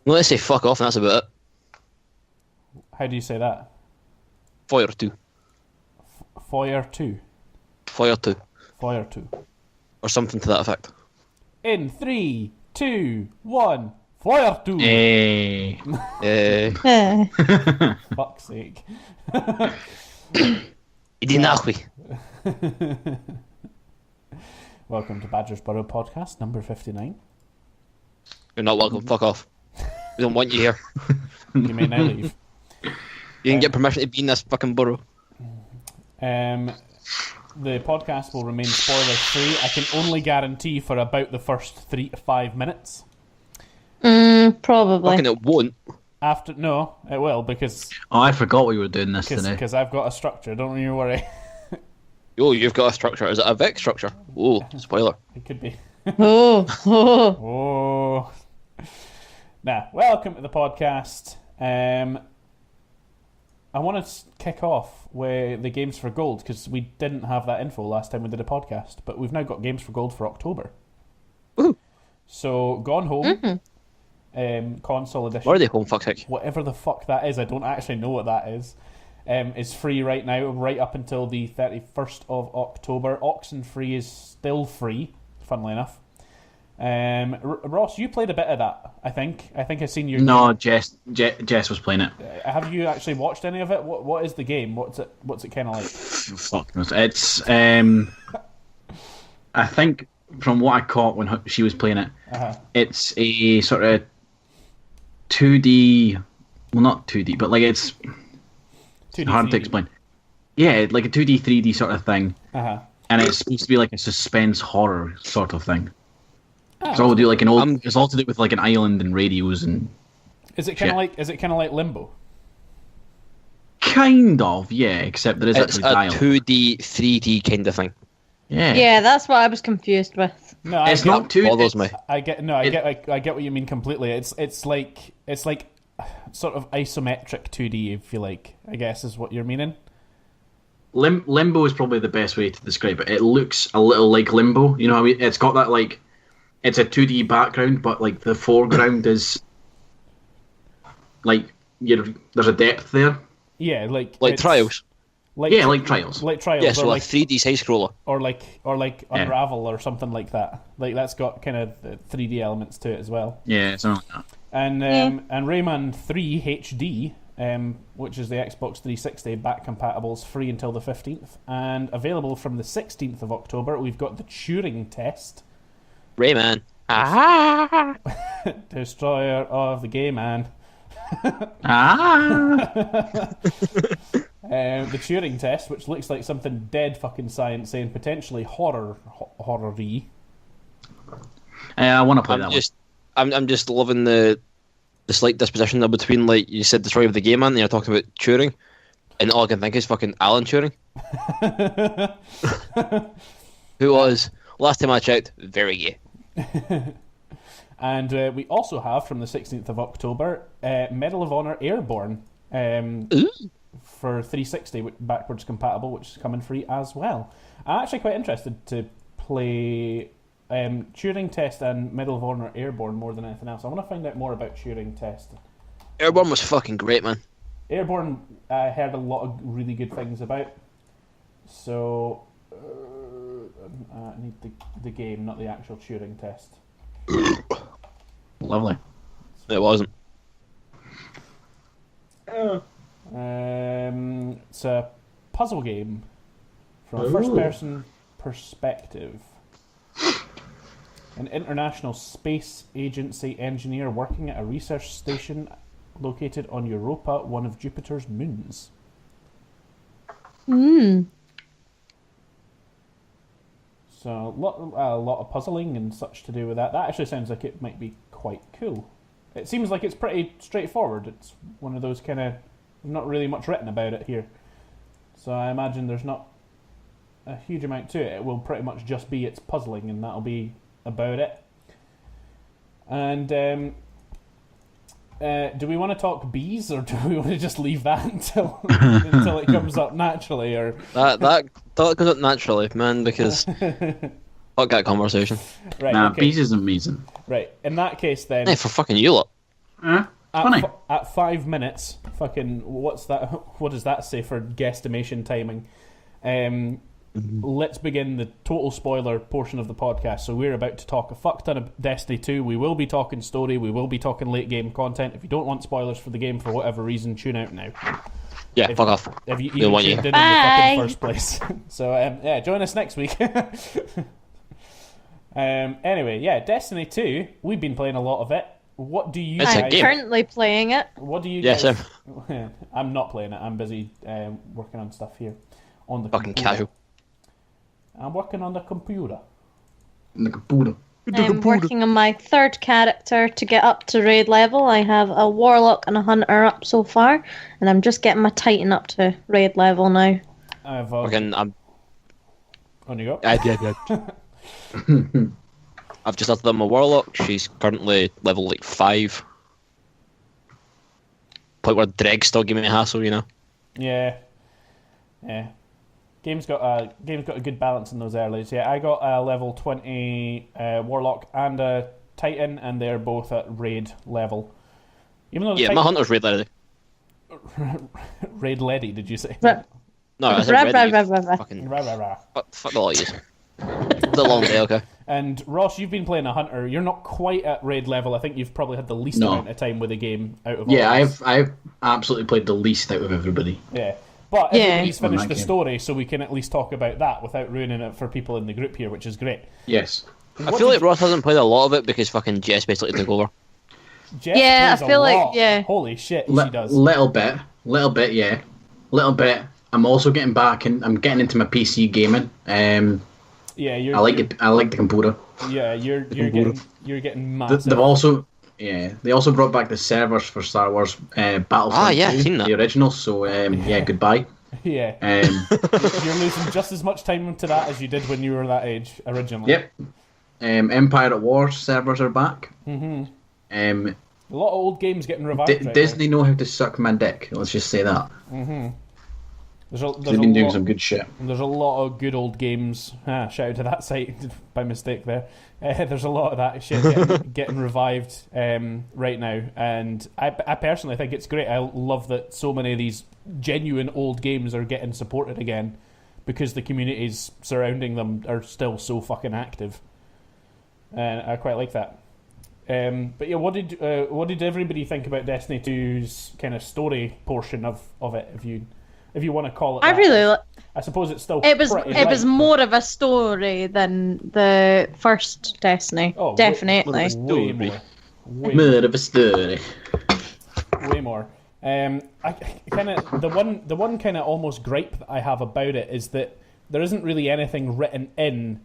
Well, let's say fuck off and that's about it. How do you say that? Fire 2. Foyer 2. Fire 2. Foyer 2. Or something to that effect. In 3, 2, 1. Foyer 2. Hey. Fuck's sake. Idinahui. Welcome to Badger's Burrow podcast number 59. You're not welcome. Fuck off. We don't want you here. You may now leave. You can get permission to be in this fucking burrow. The podcast will remain spoiler free. I can only guarantee for about the first 3 to 5 minutes. Probably. Fucking it won't. No, it will because Oh, I forgot we were doing this today. because I've got a structure. Don't you worry. Oh, you've got a structure. Is it a Vic structure? Oh, spoiler. It could be. Oh. Now, welcome to the podcast. I want to kick off with the Games for Gold because we didn't have that info last time we did a podcast, but we've now got Games for Gold for October. Woohoo. So, Gone Home, console edition. Where are they home, fuck's sake? Whatever the fuck that is, I don't actually know what that is free right now, right up until the 31st of October. Oxenfree is still free, funnily enough. Ross, you played a bit of that, I think. I think I've seen you. No, Jess was playing it. Have you actually watched any of it? What is the game? What's it kind of like? Fuck knows. It's I think from what I caught when she was playing it, it's a sort of 2D. Well, not 2D, but like it's 2D, hard to 3D. explain. Yeah, like a 2D, 3D sort of thing, Uh-huh. and it's supposed to be like a suspense horror sort of thing. Oh, It's all do like an old. It's all to do with like an island and radios and. is it kind of like? Is it kind of like Limbo? Kind of, yeah. Except there is It's actually a dialogue. 2D, 3D kind of thing. Yeah. Yeah, that's what I was confused with. No, It's not too. Bothers it's- me. I get what you mean completely. It's like sort of isometric 2D, if you like. I guess is what you're meaning. Limbo is probably the best way to describe it. It looks a little like Limbo. You know what I mean? It's got that like. It's a 2D background, but like the foreground is like there's a depth there. Yeah, like Trials. Like Trials. like Trials, Yeah, so or a like 3D side scroller. or like Unravel or something like that. Like that's got kind of 3D elements to it as well. Yeah, something like that. And Rayman 3 HD, which is the Xbox 360 back compatible, is free until the 15th, and available from the 16th of October. We've got the Turing Test, Rayman. Destroyer of the Gay Man. The Turing Test, which looks like something dead fucking science and potentially horror-y. I want to play that I'm just loving the slight disposition of between, like you said, Destroyer of the Game Man, and you're talking about Turing, and all I can think is fucking Alan Turing. Who was, last time I checked, very gay. And we also have, from the 16th of October, Medal of Honor Airborne for 360, backwards compatible, which is coming free as well. I'm actually quite interested to play Turing Test and Medal of Honor Airborne more than anything else. I want to find out more about Turing Test. Airborne was fucking great, man. Airborne, I heard a lot of really good things about. So, I need the game, not the actual Turing Test. Lovely. It wasn't. It's a puzzle game from a first-person perspective. An international space agency engineer working at a research station located on Europa, one of Jupiter's moons. So a lot of puzzling and such to do with that. That actually sounds like it might be quite cool. It seems like it's pretty straightforward. It's one of those kind of... There's not really much written about it here. So I imagine there's not a huge amount to it. It will pretty much just be its puzzling, and that'll be about it. And Do we want to talk bees, or do we want to just leave that until until it comes up naturally? Or That comes up naturally, man, because fuck that conversation. right? Nah, okay. bees is amazing. Right. In that case, then. Hey, for fucking you lot. Funny. At 5 minutes, fucking what's that? What does that say for guesstimation timing? Let's begin the total spoiler portion of the podcast. So we're about to talk a fuck ton of Destiny 2. We will be talking story. We will be talking late game content. If you don't want spoilers for the game for whatever reason, tune out now. Yeah, fuck off. If you Don't even want you. tuned in the fucking first place. So yeah, join us next week. Anyway, yeah, Destiny 2. We've been playing a lot of it. What do you It's a guys? game. Currently playing it. What do you Yeah, guys? same. I'm not playing it. I'm busy working on stuff here on the Fucking computer. casual. I'm working on the computer. Like a Buddha. I'm working on my third character to get up to raid level. I have a warlock and a hunter up so far, and I'm just getting my titan up to raid level now. I've Fucking, on you go. I've just started on my warlock. She's currently level like 5. Point where Dreg's still giving me a hassle, you know. Yeah. Game's got a good balance in those earlies. Yeah, I got a level 20 warlock and a titan, and they're both at raid level. Even though the Yeah, my hunter's red lady. raid lady, did you say? Ra- No, I said Rah, ready. rah, rah, rah, rah. Fucking Rah, rah, rah. fuck the lot of yous. The long day, okay. And Ross, you've been playing a hunter. You're not quite at raid level. I think you've probably had the least No. amount of time with the game out of all Yeah, of us. I've absolutely played the least out of everybody. Yeah. But Yeah. everybody's finished On the that game. story, so we can at least talk about that without ruining it for people in the group here, which is great. Yes. I feel like Ross hasn't played a lot of it because fucking Jess basically took over. Jess Yeah, I plays a feel like- lot. yeah. Holy shit, she does. Little bit, yeah. Little bit. I'm also getting back and I'm getting into my PC gaming. Yeah, you're. I like it. I like the computer. Yeah, you're getting massive. They've also, they also brought back the servers for Star Wars Battlefront Ah, yeah, 2, I've seen that. the original. So yeah, goodbye. Yeah, you're losing just as much time to that as you did when you were that age originally. Yep. Empire at War servers are back. A Um, lot of old games getting revived. right now. Disney know how to suck my dick. Let's just say that. There's They've been doing some good shit. There's a lot of good old games. Shout out to that site by mistake there. There's a lot of that shit getting revived right now, and I personally think it's great. I love that so many of these genuine old games are getting supported again because the communities surrounding them are still so fucking active, and I quite like that. But yeah, what did everybody think about Destiny 2's kind of story portion of it? If you want to call it, I that. really. I suppose it's still. It was pretty it was light. more of a story than the first Destiny. Oh, Definitely. way more. Way, Murder of a story. way more. I kind of the one kind of almost gripe that I have about it is that there isn't really anything written in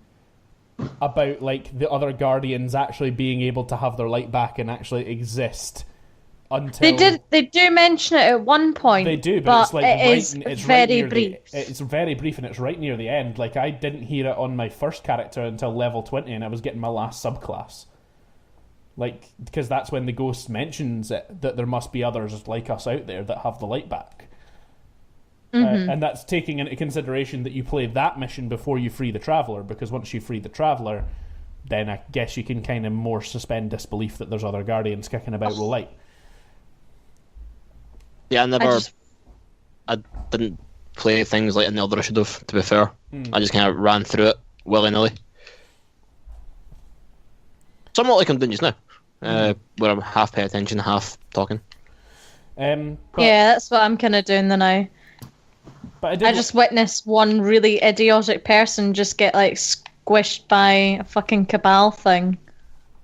about like the other Guardians actually being able to have their light back and actually exist until They do mention it at one point. They do, but it's like it is it's very right near brief. it's very brief and it's right near the end. Like I didn't hear it on my first character until level 20, and I was getting my last subclass. Like because that's when the ghost mentions it that there must be others like us out there that have the light back. And that's taking into consideration that you play that mission before you free the Traveller, because once you free the Traveller, then I guess you can kind of more suspend disbelief that there's other Guardians kicking about with light. Yeah, I I didn't play things like any other I should have, to be fair. I just kind of ran through it willy-nilly. Somewhat like I'm doing just now, where I'm half paying attention, half talking. But, Yeah, that's what I'm kind of doing now. but I just witnessed one really idiotic person just get like squished by a fucking cabal thing.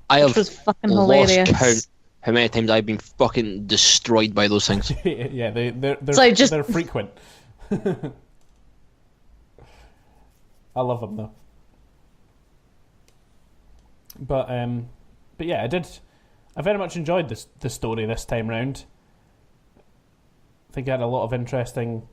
I Which have was fucking lost hilarious. count how many times I've been fucking destroyed by those things. yeah, they're So just- they're frequent. I love them though. But yeah, I very much enjoyed the story this time round. I think it had a lot of interesting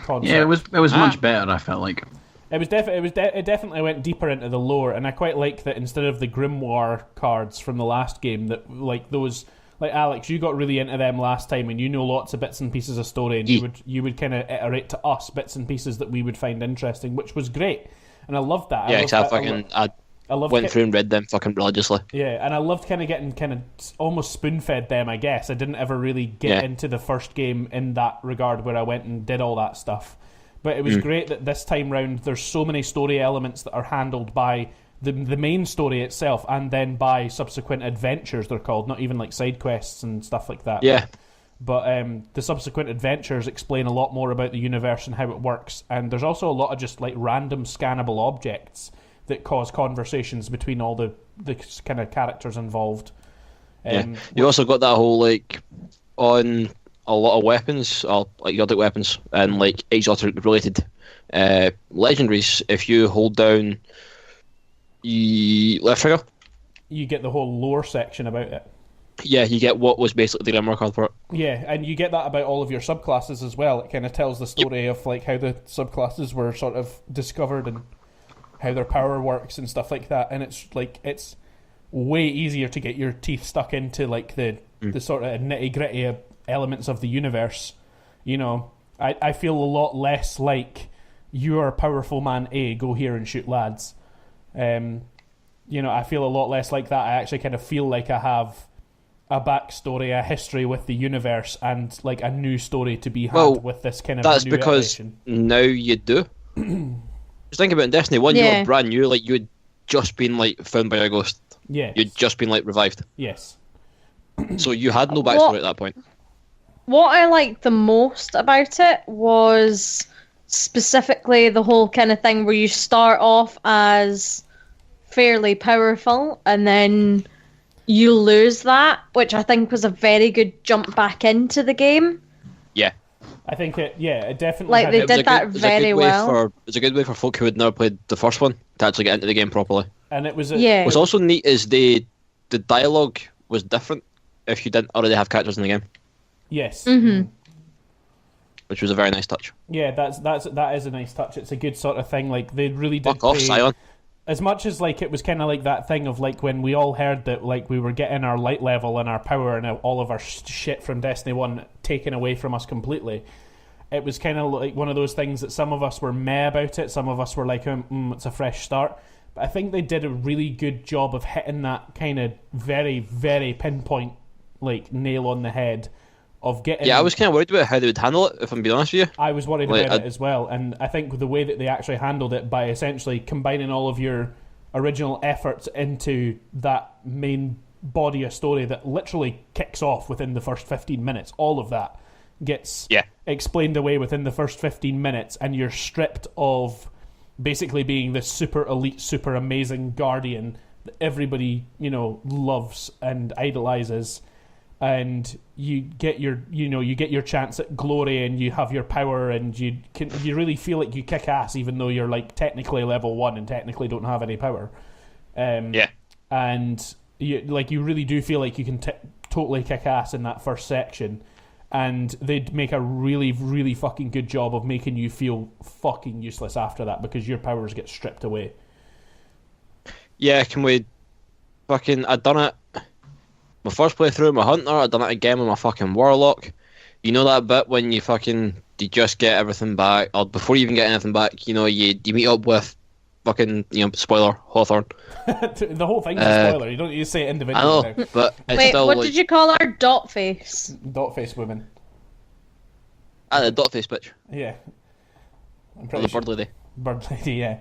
concepts. Yeah, it was much better. I felt like. It definitely went deeper into the lore, and I quite like that instead of the Grimoire cards from the last game, that like those like Alex, you got really into them last time, and you know lots of bits and pieces of story, and you would kind of iterate to us bits and pieces that we would find interesting, which was great, and I loved that. I went through and read them fucking religiously. Yeah, and I loved kind of getting almost spoon-fed them, I guess. I didn't ever really get into the first game in that regard where I went and did all that stuff. But it was great that this time round there's so many story elements that are handled by the main story itself and then by subsequent adventures, they're called, not even like side quests and stuff like that. Yeah. But the subsequent adventures explain a lot more about the universe and how it works. And there's also a lot of just like random scannable objects that cause conversations between all the kind of characters involved. You also got that whole, like, on a lot of weapons, or like exotic weapons, and like exotic related legendaries, if you hold down left trigger, you get the whole lore section about it. Yeah, you get what was basically the Grimmer card for it. Yeah, and you get that about all of your subclasses as well. It kind of tells the story of like how the subclasses were sort of discovered and how their power works and stuff like that, and it's way easier to get your teeth stuck into like the sort of nitty gritty elements of the universe. You know, I feel a lot less like you're powerful man A, go here and shoot lads. You know, I feel a lot less like that. I actually kind of feel like I have a backstory, a history with the universe, and like a new story to be had with this kind of that's new because iteration. Now you do. Just think about it, in Destiny 1, you were brand new, like, you had just been, like, found by a ghost. Yeah. You'd just been, like, revived. Yes. So you had no backstory at that point. What I liked the most about it was specifically the whole kind of thing where you start off as fairly powerful and then you lose that, which I think was a very good jump back into the game. Yeah. I think it definitely like they did that very well. It's a good way for folk who had never played the first one to actually get into the game properly. And it was what's also neat is the dialogue was different if you didn't already have characters in the game. Yes. Mm-hmm. Which was a very nice touch. Yeah, that is a nice touch. It's a good sort of thing. Like they really did. Fuck off, Scion. As much as like it was kind of like that thing of like when we all heard that like we were getting our light level and our power and all of our shit from Destiny 1 taken away from us completely, it was kind of like one of those things that some of us were meh about it, some of us were like it's a fresh start, but I think they did a really good job of hitting that kind of very, very pinpoint like nail on the head of getting... Yeah, I was kind of worried about how they would handle it, if I'm being honest with you. I was worried about it as well, and I think the way that they actually handled it by essentially combining all of your original efforts into that main body of story that literally kicks off within the first 15 minutes, all of that gets explained away within the first 15 minutes, and you're stripped of basically being this super elite, super amazing guardian that everybody, you know, loves and idolizes. And you get your chance at glory, and you have your power, and you really feel like you kick ass, even though you're like technically level 1 and technically don't have any power. And you really do feel like you can totally kick ass in that first section, and they'd make a really, really fucking good job of making you feel fucking useless after that because your powers get stripped away. Yeah, can we fucking... I'd done it my first playthrough with my Hunter, I'd done it again with my fucking Warlock. You know that bit when you just get everything back, or before you even get anything back, you know, you meet up with fucking, you know, spoiler, Hawthorne. The whole thing's a spoiler, you don't need to say it individually. I know, now. but it's wait, still what like... did you call her? Dot face? Dot face woman. The dot face bitch. Yeah. I'm Or pretty the bird lady. Bird lady, yeah.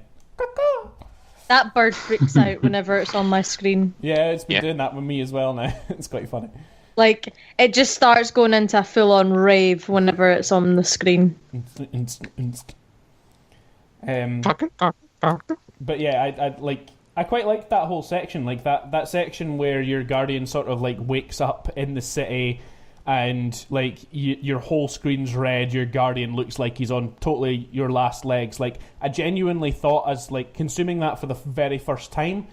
That bird freaks out whenever it's on my screen. Yeah, it's been doing that with me as well now. It's quite funny. Like, it just starts going into a full-on rave whenever it's on the screen. But yeah, I quite like that whole section. Like that section where your guardian sort of like wakes up in the city, and like your whole screen's red. Your guardian looks like he's on totally your last legs. Like I genuinely thought, as like consuming that for the very first time,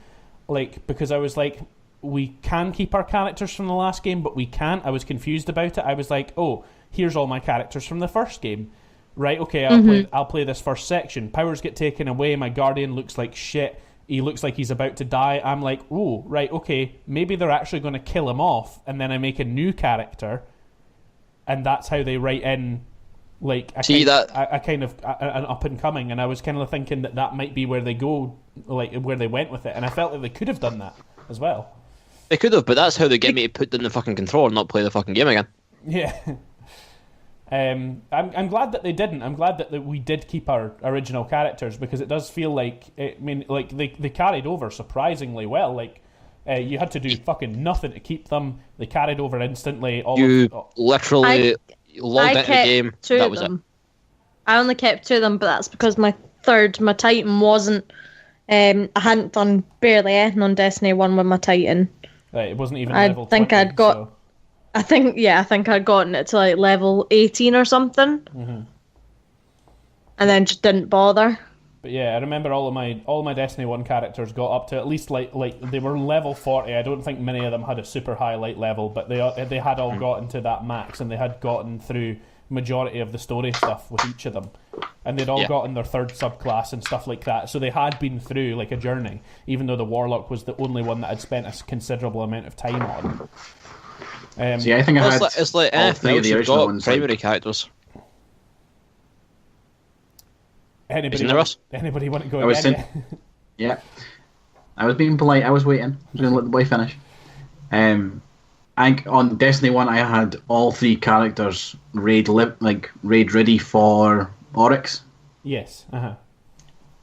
like because I was like, we can keep our characters from the last game, but we can't. I was confused about it. I was like, oh, here's all my characters from the first game. Right, okay, I'll play this first section. Powers get taken away, my guardian looks like shit. he looks like he's about to die, I'm like, oh, right, okay, maybe they're actually going to kill him off, and then I make a new character, and that's how they write in like an up and coming. And I was kind of thinking that might be where they go, like where they went with it, and I felt like they could have done that as well. They could have, but that's how they get me to put down the fucking controller and not play the fucking game again. Yeah. I'm glad that they didn't. I'm glad that we did keep our original characters, because it does feel like, they carried over surprisingly well. Like, you had to do fucking nothing to keep them. They carried over instantly. Literally logged into the game. That was it. I only kept 2 of them, but that's because my Titan wasn't. I hadn't done barely anything on Destiny 1 with my Titan. Right, it wasn't even level 20, I think I'd gotten it to like level 18 or something, and then just didn't bother. But yeah, I remember all of my Destiny 1 characters got up to at least like they were level 40. I don't think many of them had a super high light level, but they had all gotten to that max, and they had gotten through majority of the story stuff with each of them, and they'd all gotten their 3rd subclass and stuff like that. So they had been through like a journey, even though the Warlock was the only one that had spent a considerable amount of time on. See, I think I had it's like all 3 of the original ones. Primary characters. Anybody want to go again? Yeah. I was being polite. I was waiting. I was going to let the boy finish. On Destiny 1, I had all 3 characters raid ready for Oryx. Yes.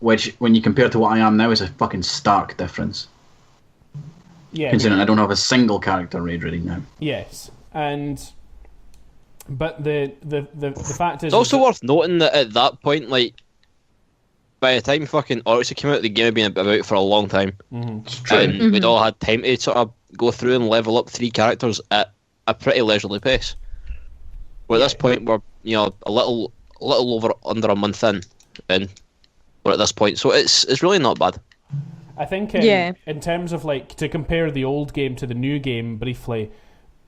Which, when you compare to what I am now, is a fucking stark difference. Yeah. Considering I don't have a single character raid ready now. Yes, but the fact is, it's also worth noting that at that point, like, by the time fucking Odyssey came out, the game had been about for a long time, and we'd all had time to sort of go through and level up 3 characters at a pretty leisurely pace. Where at this point we're a little over under a month in, and we're at this point, so it's really not bad. I think in terms of like to compare the old game to the new game briefly,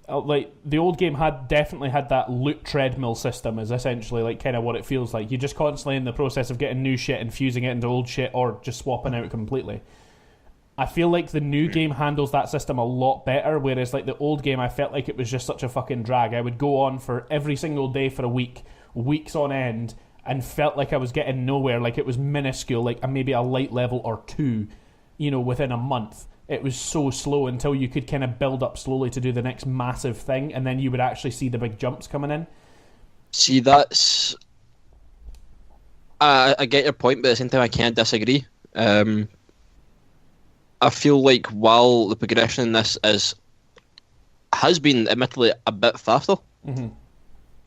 like the old game definitely had that loot treadmill system, is essentially like kind of what it feels like. You're just constantly in the process of getting new shit and fusing it into old shit, or just swapping out completely. I feel like the new game handles that system a lot better, whereas like the old game, I felt like it was just such a fucking drag. I would go on for every single day for a week, weeks on end, and felt like I was getting nowhere. Like it was minuscule, like maybe a light level or 2. Within a month. It was so slow until you could kind of build up slowly to do the next massive thing, and then you would actually see the big jumps coming in. See, that's... I get your point, but at the same time I can't disagree. I feel like while the progression in this has been admittedly a bit faster,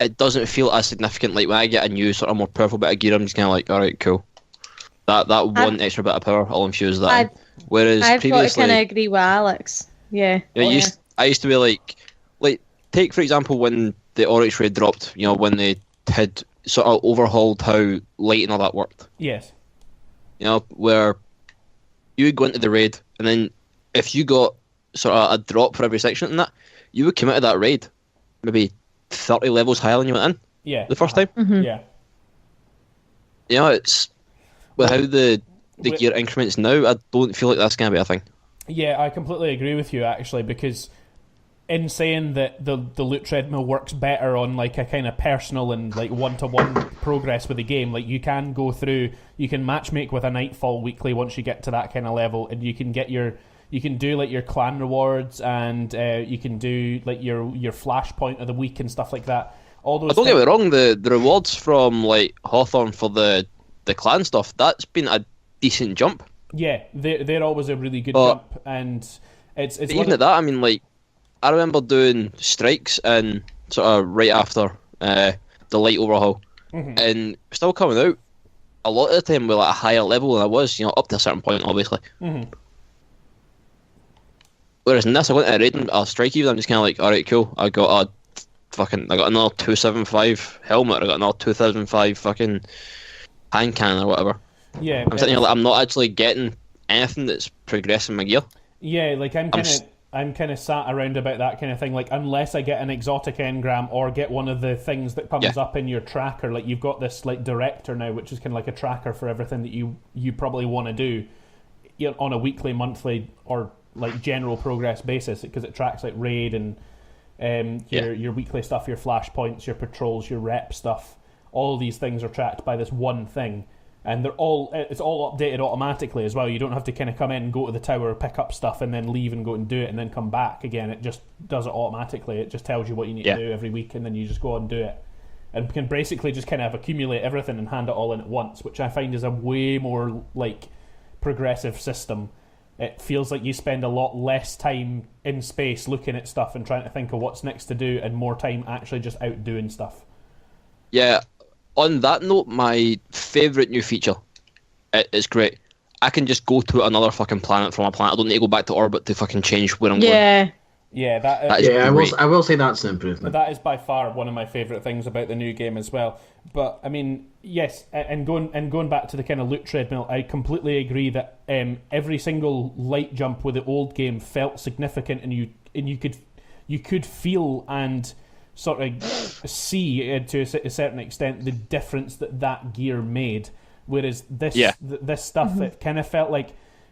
it doesn't feel as significant. Like when I get a new sort of more powerful bit of gear, I'm just kind of like, alright, cool. That one extra bit of power, I'll infuse that in. Whereas I've previously, got to kind of agree with Alex. Yeah. I used to be like take for example when the Oryx raid dropped. When they had sort of overhauled how light and all that worked. Yes. Where you would go into the raid, and then if you got sort of a drop for every section in that, you would come out of that raid maybe 30 levels higher than you went in. Yeah. The first time. Yeah. It's with how the gear increments now, I don't feel like that's going to be a thing. Yeah, I completely agree with you, actually, because in saying that the loot treadmill works better on like a kind of personal and like one-to-one progress with the game, like you can go through, you can matchmake with a Nightfall weekly once you get to that kind of level, and you can do like your clan rewards, and you can do like your flashpoint of the week and stuff like that. All those. Don't get me wrong, the rewards from like Hawthorne for the clan stuff, that's been a decent jump. Yeah, they're always a really good jump, and it's even at that. I mean, like I remember doing strikes and sort of right after the light overhaul, and still coming out a lot of the time with like a higher level than I was, up to a certain point, obviously. Whereas in this, I went to a raid and I'll strike you, I'm just kind of like, all right, cool. I got another 275 helmet. I got another 2005 fucking hand cannon or whatever. Yeah, I'm sitting here like I'm not actually getting anything that's progressing my gear. Yeah, like I'm kind of sat around about that kind of thing. Like unless I get an exotic engram or get one of the things that comes up in your tracker, like you've got this like director now, which is kind of like a tracker for everything that you probably want to do. on a weekly, monthly, or like general progress basis, because it tracks like raid and your weekly stuff, your flashpoints, your patrols, your rep stuff. All these things are tracked by this one thing, and it's all updated automatically as well. You don't have to kind of come in, go to the tower, pick up stuff, and then leave and go and do it, and then come back again. It just does it automatically. It just tells you what you need to do every week, and then you just go and do it. And can basically just kind of accumulate everything and hand it all in at once, which I find is a way more like progressive system. It feels like you spend a lot less time in space looking at stuff and trying to think of what's next to do, and more time actually just out doing stuff. Yeah. On that note, my favourite new feature, it's great. I can just go to another fucking planet from a planet. I don't need to go back to orbit to fucking change where I'm going. Yeah, I will say that's an improvement. That is by far one of my favourite things about the new game as well. But I mean, yes, and going back to the kind of loot treadmill, I completely agree that every single light jump with the old game felt significant, and you could feel and sort of see to a certain extent the difference that gear made. Whereas this stuff, it kind of felt like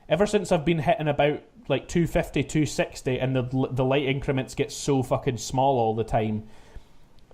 ever since I've been hitting about like 250, 260, and the light increments get so fucking small all the time.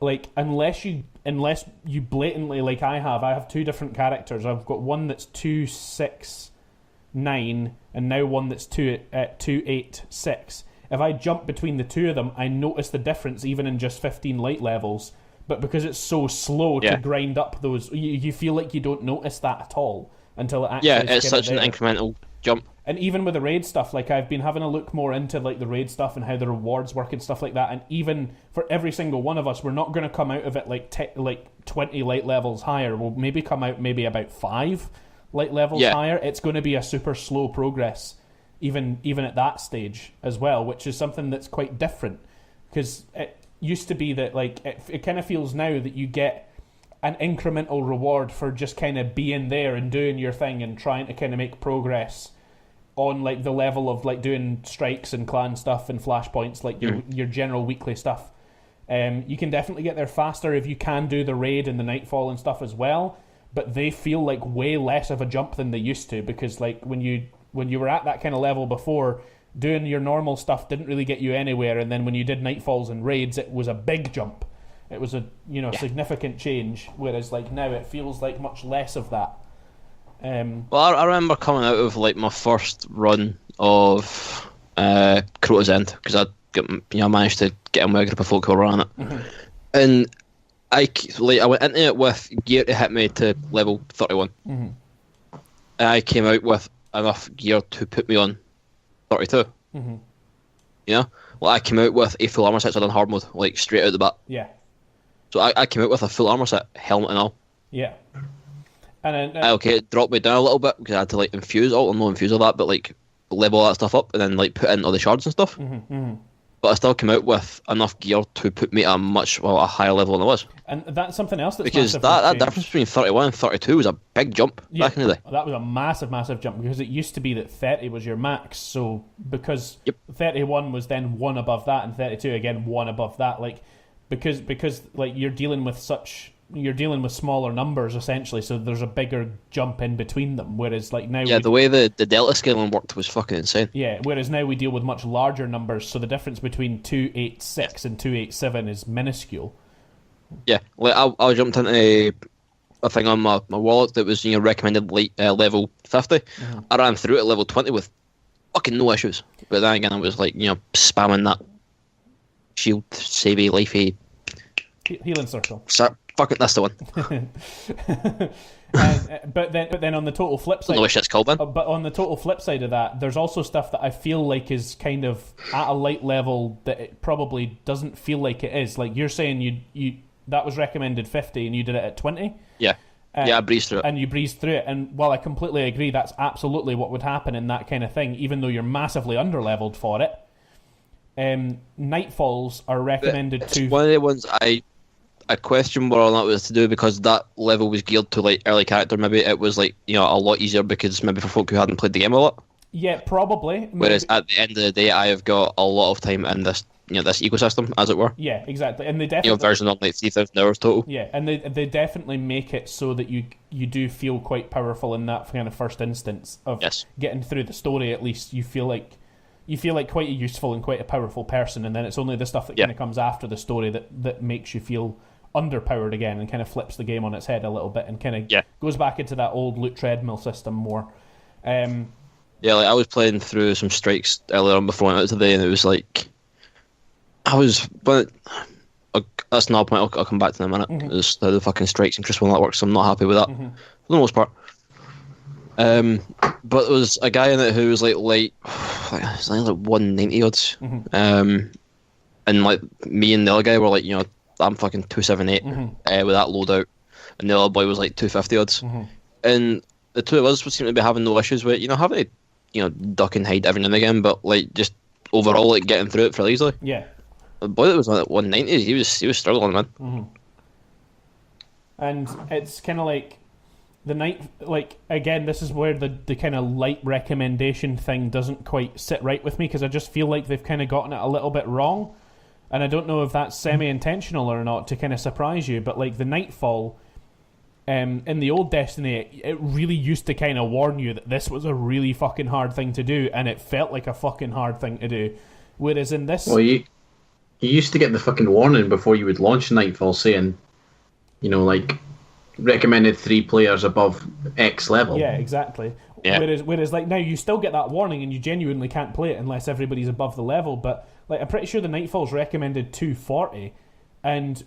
Like unless you blatantly, like I have two different characters. I've got one that's 269 and now one that's 286. If I jump between the two of them, I notice the difference even in just 15 light levels. But because it's so slow to grind up those, you feel like you don't notice that at all until it actually. Yeah, it's such an incremental jump. And even with the raid stuff, like I've been having a look more into like the raid stuff and how the rewards work and stuff like that. And even for every single one of us, we're not going to come out of it like 20 light levels higher. We'll maybe come out maybe about 5 light levels higher. It's going to be a super slow progress, even at that stage as well, which is something that's quite different, because it used to be that like it kind of feels now that you get an incremental reward for just kind of being there and doing your thing and trying to kind of make progress on like the level of like doing strikes and clan stuff and flashpoints, like your general weekly stuff. You can definitely get there faster if you can do the raid and the nightfall and stuff as well, but they feel like way less of a jump than they used to, because like when you were at that kind of level before, doing your normal stuff didn't really get you anywhere, and then when you did nightfalls and raids, it was a big jump. It was a significant change, whereas like now it feels like much less of that. Well, I remember coming out of like my first run of Crota's End, because I managed to get in with a group of folk who were on it, and I went into it with gear to hit me to level 31. And I came out with enough gear to put me on 32. You know, well, I came out with a full armor set, so I done hard mode like straight out the bat. Yeah. So I came out with a full armor set, helmet and all. Yeah. And then, it dropped me down a little bit because I had to like infuse all, no infuse all that, but like level all that stuff up and then like put in all the shards and stuff. But I still came out with enough gear to put me at a higher level than I was. And that's something else that's because that difference between 31 and 32 was a big jump back in the day. That was a massive jump, because it used to be that 30 was your max. So because 31 was then one above that, and 32 again one above that, like because like you're dealing with smaller numbers essentially, so there's a bigger jump in between them, whereas like now the way the delta scaling worked was fucking insane. Whereas now we deal with much larger numbers, so the difference between 286 and 287 is minuscule. Like I jumped into a thing on my wallet that was recommended level 50. I ran through it at level 20 with fucking no issues, but then again I was like spamming that shield savey lifey healing circle. Fuck it, that's the one. But then on the total flip side, I don't know what shit's called then. But on the total flip side of that, there's also stuff that I feel like is kind of at a light level that it probably doesn't feel like it is. Like you're saying, you that was recommended 50 and you did it at 20. I breezed through it. And you breezed through it, and while I completely agree, that's absolutely what would happen in that kind of thing, even though you're massively underleveled for it. Nightfalls are recommended it's one of the ones I question whether or not it was to do because that level was geared to like early character. Maybe it was like a lot easier because maybe for folk who hadn't played the game a lot. Yeah, probably. Whereas at the end of the day, I have got a lot of time in this, this ecosystem, as it were. Yeah, exactly. And they definitely Version of like 3,000 hours total. Yeah, and they definitely make it so that you do feel quite powerful in that kind of first instance of getting through the story. At least you feel like quite a useful and quite a powerful person, and then it's only the stuff that kind of comes after the story that makes you feel underpowered again and kind of flips the game on its head a little bit and kind of goes back into that old loot treadmill system more. Yeah, like I was playing through some strikes earlier on before I went out today, and it was like that's another point I'll come back to in a minute. Is the fucking strikes and Chris that works. So I'm not happy with that for the most part. But there was a guy in it who was like 190 odds, and like me and the other guy were like, I'm fucking 278 with that loadout, and the other boy was like 250 odds, and the two of us would seem to be having no issues with having to duck and hide every now and again, but like just overall like getting through it fairly easily. Yeah. The boy that was like 190, he was struggling, man. And it's kind of like the night, like again, this is where the kind of light recommendation thing doesn't quite sit right with me, because I just feel like they've kind of gotten it a little bit wrong, and I don't know if that's semi-intentional or not to kind of surprise you, but like the Nightfall. In the old Destiny, it really used to kind of warn you that this was a really fucking hard thing to do, and it felt like a fucking hard thing to do. Whereas in this... Well, you used to get the fucking warning before you would launch Nightfall saying, like, recommended 3 players above X level. Yeah, exactly. Yeah. Whereas like now you still get that warning and you genuinely can't play it unless everybody's above the level, but like I'm pretty sure the Nightfall's recommended 240, and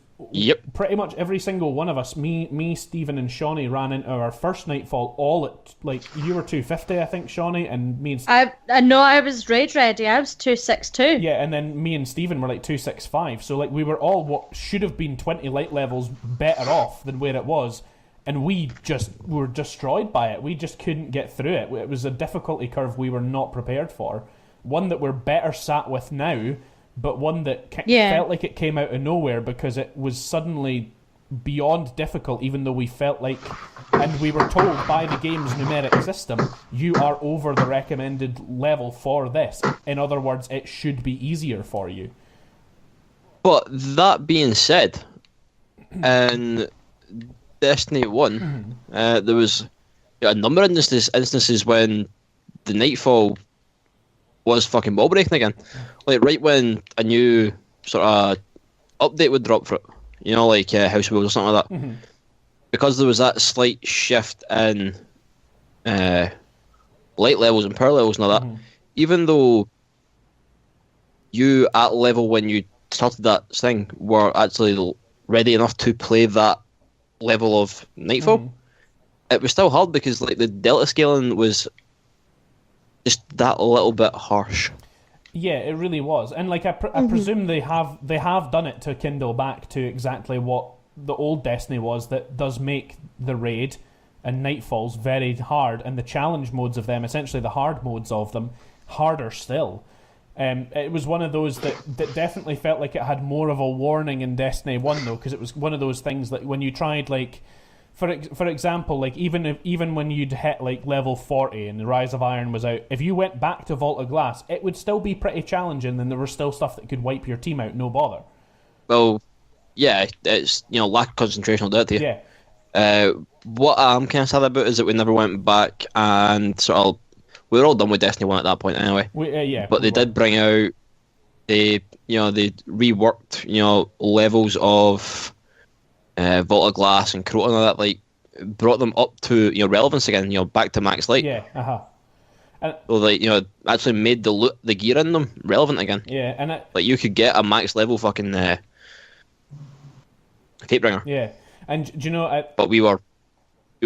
pretty much every single one of us, me, Stephen, and Shauni ran into our first Nightfall all at like you were 250, I think, Shauni, and me and I know I was raid ready. I was 262. Yeah, and then me and Stephen were like 265. So like we were all what should have been 20 light levels better off than where it was, and we were destroyed by it. We just couldn't get through it. It was a difficulty curve we were not prepared for. One that we're better sat with now, but one that felt like it came out of nowhere because it was suddenly beyond difficult, even though we felt like, and we were told by the game's numeric system, you are over the recommended level for this. In other words, it should be easier for you. But that being said, in Destiny 1, there was a number of instances when the Nightfall was fucking wall breaking again. Like right when a new sort of update would drop for it, like House of Wolves or something like that. Because there was that slight shift in light levels and power levels and all that, even though you at level when you started that thing were actually ready enough to play that level of Nightfall, it was still hard because like the delta scaling was just that a little bit harsh. Yeah, it really was, and like I presume they have done it to kindle back to exactly what the old Destiny was. That does make the raid and Nightfalls very hard, and the challenge modes of them, essentially the hard modes of them, harder still. It was one of those that definitely felt like it had more of a warning in Destiny 1 though, because it was one of those things that when you tried like. For example, like even when you'd hit like level 40 and the Rise of Iron was out, if you went back to Vault of Glass, it would still be pretty challenging, and there was still stuff that could wipe your team out, no bother. Well, yeah, it's lack of concentration will do it to you. Yeah. What I'm kind of sad about is that we never went back and we were all done with Destiny 1 at that point anyway. But they did bring out they reworked levels of Vault of Glass and Crota and all that, like brought them up to relevance again, back to max light. Yeah, So like actually made the gear in them relevant again. Yeah, and like you could get a max level fucking Fatebringer. Yeah, and do you know? But we were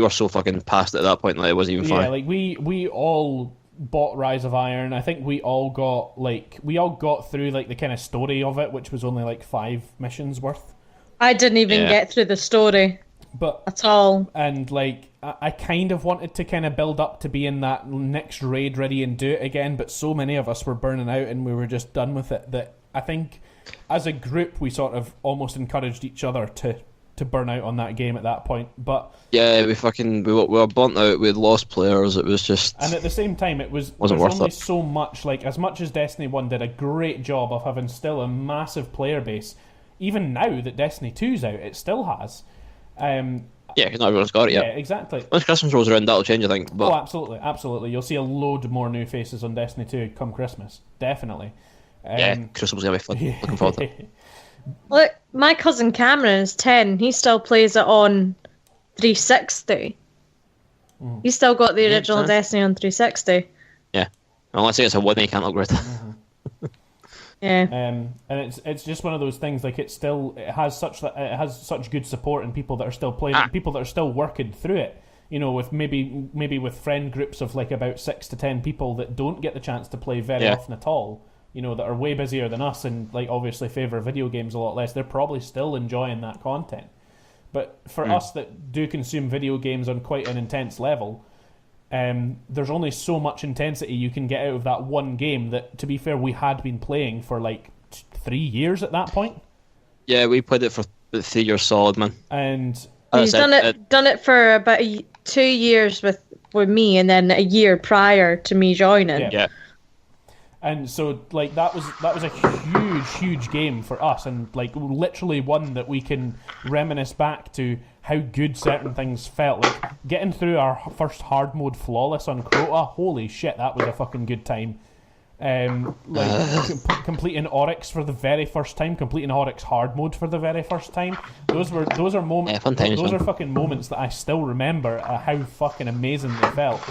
so fucking past it at that point that it wasn't even funny. Yeah, like we all bought Rise of Iron. I think we all got through like the kind of story of it, which was only like 5 missions worth. I didn't even get through the story at all. And like I kind of wanted to kind of build up to be in that next raid ready and do it again, but so many of us were burning out and we were just done with it that I think as a group we sort of almost encouraged each other to to burn out on that game at that point. But yeah, we were burnt out. We'd lost players. It was just. And at the same time, it wasn't worth only it. so much. Like, as much as Destiny 1 did a great job of having still a massive player base, even now that Destiny 2's out, it still has. Yeah, because not everyone's got it yet. Yeah, exactly. Once Christmas rolls around, that'll change, I think. But Oh, absolutely, absolutely. You'll see a load more new faces on Destiny 2 come Christmas. Definitely. yeah, Christmas gonna be fun. Looking forward to it. Look, my cousin Cameron is 10. He still plays it on 360. He's still got the original fair. Destiny on 360. Yeah, unless it's a one, you can't upgrade. Yeah. And it's just one of those things. Like, it has such good support and people that are still playing, it, people that are still working through it. You know, with maybe with friend groups of like about 6 to 10 people that don't get the chance to play very often at all. You know, that are way busier than us and like obviously favour video games a lot less. They're probably still enjoying that content. But for us that do consume video games on quite an intense level, there's only so much intensity you can get out of that one game that, to be fair, we had been playing for like 3 years at that point. Yeah, we played it for 3 years solid, man. And He's done it for about 2 years with me, and then a year prior to me joining. Yeah. And so, like, that was a huge game for us, and like literally one that we can reminisce back to how good certain things felt. Like getting through our first hard mode flawless on Crota, holy shit, that was a fucking good time. Completing Oryx for the very first time, completing Oryx hard mode for the very first time. Those are moments. Yeah, fun times, those man. are fucking moments that I still remember. How fucking amazing they felt.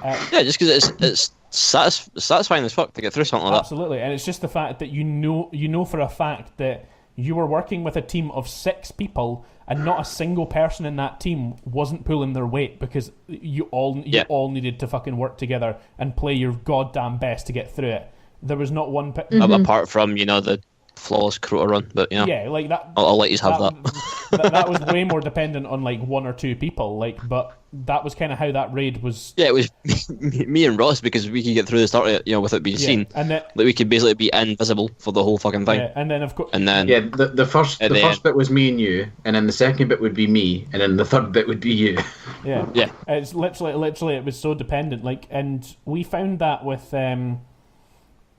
Yeah, just because it's satisfying as fuck to get through something like that. Absolutely, and it's just the fact that you know for a fact that you were working with a team of 6 people, and not a single person in that team wasn't pulling their weight because you all needed to fucking work together and play your goddamn best to get through it. There was not one. Apart from the flawless Crota run, but yeah, like that. I'll let you have that. that was way more dependent on like 1 or 2 people. Like, but that was kind of how that raid was. Yeah, it was me and Ross, because we could get through the start of it, without being seen. And then, like, we could basically be invisible for the whole fucking thing. Yeah, and then of course. And then the first bit was me and you, and then the second bit would be me, and then the third bit would be you. Yeah. Yeah. It's literally it was so dependent. Like, and we found that with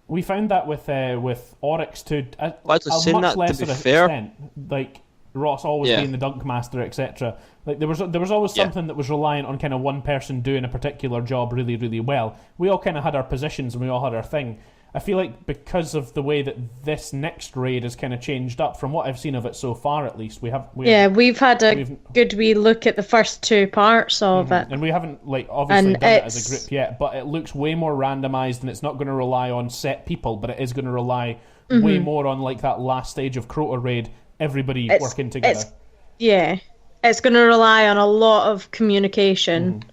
with Oryx to a much lesser extent. Like Ross always being the dunk master, etc. Like there was always something that was reliant on kind of one person doing a particular job really, really well. We all kind of had our positions and we all had our thing. I feel like because of the way that this next raid has kind of changed up, from what I've seen of it so far, at least, we've had a good wee look at the first 2 parts of it, and we haven't like obviously done it as a group yet. But it looks way more randomized, and it's not going to rely on set people, but it is going to rely way more on like that last stage of Crota raid, everybody working together. It's going to rely on a lot of communication.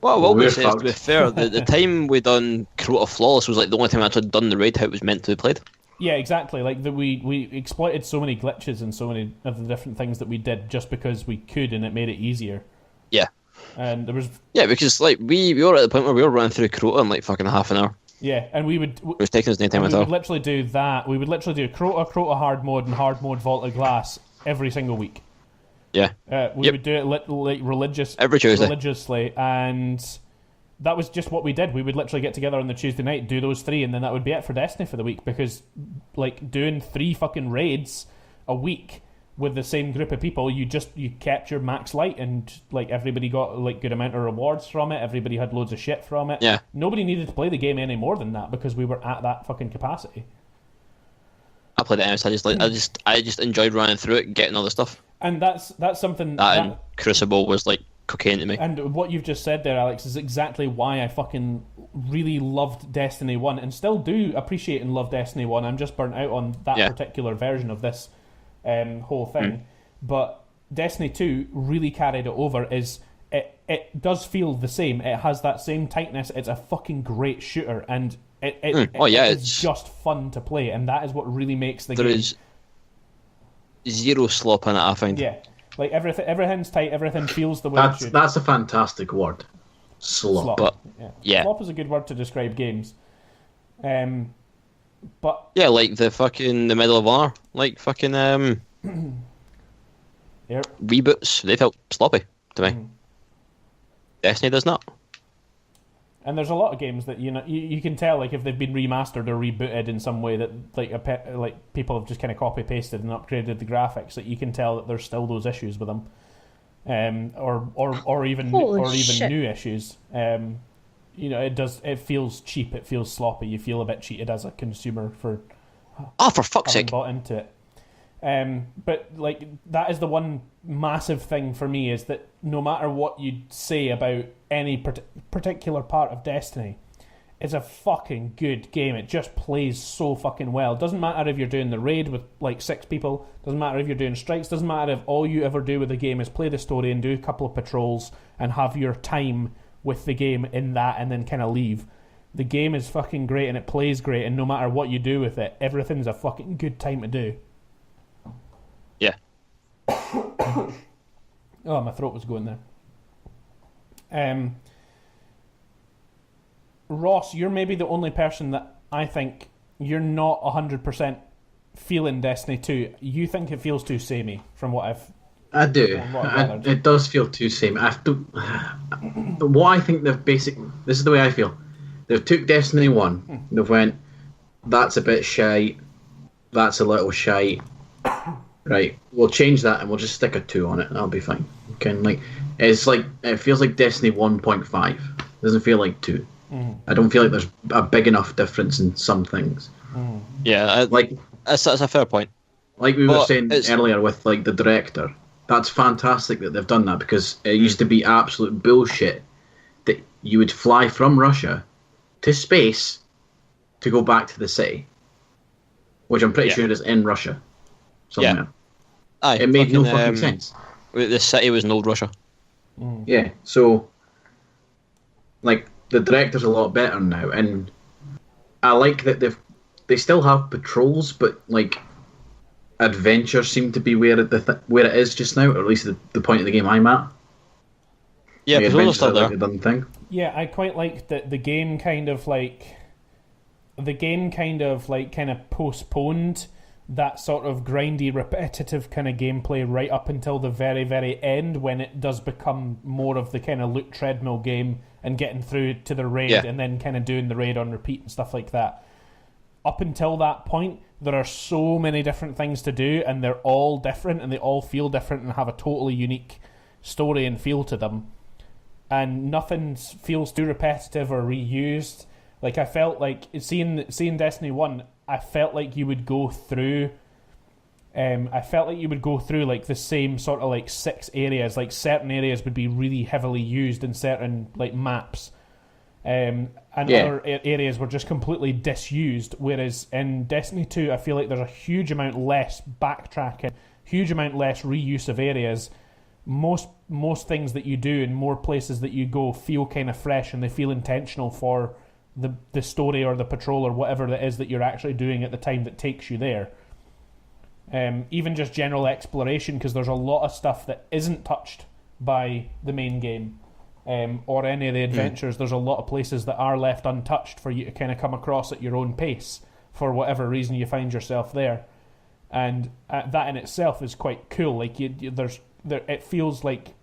What I will be saying is, to be fair, the time we done Crota Flawless was like the only time I actually done the raid how it was meant to be played. Yeah, exactly. Like we exploited so many glitches and so many of the different things that we did just because we could, and it made it easier. Yeah. And there was because like we were at the point where we were running through Crota in like fucking half an hour. Yeah, and it was taking us no time at all. We would literally do that. We would literally do Crota hard mode and hard mode Vault of Glass every single week. Yeah. We would do it like every Tuesday. religiously, and that was just what we did. We would literally get together on the Tuesday night, do those 3, and then that would be it for Destiny for the week, because like doing 3 fucking raids a week with the same group of people, you kept your max light, and like everybody got like good amount of rewards from it. Everybody had loads of shit from it. Yeah. Nobody needed to play the game any more than that because we were at that fucking capacity. I played it anyway, I just enjoyed running through it, getting all the stuff. And that's something and Crucible was like cocaine to me. And what you've just said there, Alex, is exactly why I fucking really loved Destiny 1 and still do appreciate and love Destiny 1. I'm just burnt out on that particular version of this whole thing. But Destiny 2 really carried it over. It does feel the same. It has that same tightness. It's a fucking great shooter, and it's just fun to play, and that is what really makes the game. There is zero slop in it, I find. Yeah, like everything's tight. Everything feels the way it should. That's a fantastic word. Slop. But, slop is a good word to describe games. But yeah, like the Medal of Honor, like fucking reboots, they felt sloppy to me. Destiny does not. And there's a lot of games that you can tell like if they've been remastered or rebooted in some way that like people have just kind of copy pasted and upgraded the graphics, that you can tell that there's still those issues with them, or even new issues. It feels cheap, it feels sloppy. You feel a bit cheated as a consumer for fuck's sake, bought into it. But like that is the one massive thing for me, is that no matter what you say about any particular part of Destiny, it's a fucking good game. It just plays so fucking well. Doesn't matter if you're doing the raid with like 6 people, doesn't matter if you're doing strikes, doesn't matter if all you ever do with the game is play the story and do a couple of patrols and have your time with the game in that and then kind of leave. The game is fucking great and it plays great, and no matter what you do with it, everything's a fucking good time to do. Yeah. Oh, my throat was going there. Ross, you're maybe the only person that I think you're not 100% feeling Destiny 2. You think it feels too samey from what I do. It does feel too samey. What I think this is the way I feel. They've took Destiny 1, they've went, that's a bit shite, that's a little shite. Right, we'll change that and we'll just stick a 2 on it. That'll be fine. Okay, it feels like Destiny 1.5. It doesn't feel like 2. I don't feel like there's a big enough difference in some things. Yeah, that's a fair point. Like we were saying earlier with like the director, that's fantastic that they've done that, because it used to be absolute bullshit that you would fly from Russia to space to go back to the city, which I'm pretty sure is in Russia somewhere. Yeah. Aye, it made no fucking sense. The city was in old Russia. Yeah, so like the director's a lot better now, and I like that they still have patrols, but like adventure seem to be where it is just now, or at least the point of the game I'm at. Yeah, because adventures still there. Like a done thing. Yeah, I quite like that the game kind of postponed that sort of grindy, repetitive kind of gameplay right up until the very, very end, when it does become more of the kind of loot treadmill game and getting through to the raid and then kind of doing the raid on repeat and stuff like that. Up until that point, there are so many different things to do, and they're all different, and they all feel different and have a totally unique story and feel to them. And nothing feels too repetitive or reused. Like, I felt like seeing Destiny 1, I felt like you would go through like the same sort of like 6 areas. Like certain areas would be really heavily used in certain like maps, and other areas were just completely disused. Whereas in Destiny 2, I feel like there's a huge amount less backtracking, huge amount less reuse of areas. Most things that you do and more places that you go feel kind of fresh, and they feel intentional for the story or the patrol or whatever it is that you're actually doing at the time that takes you there. Even just general exploration, because there's a lot of stuff that isn't touched by the main game or any of the adventures. There's a lot of places that are left untouched for you to kind of come across at your own pace for whatever reason you find yourself there, and that in itself is quite cool. Like it feels like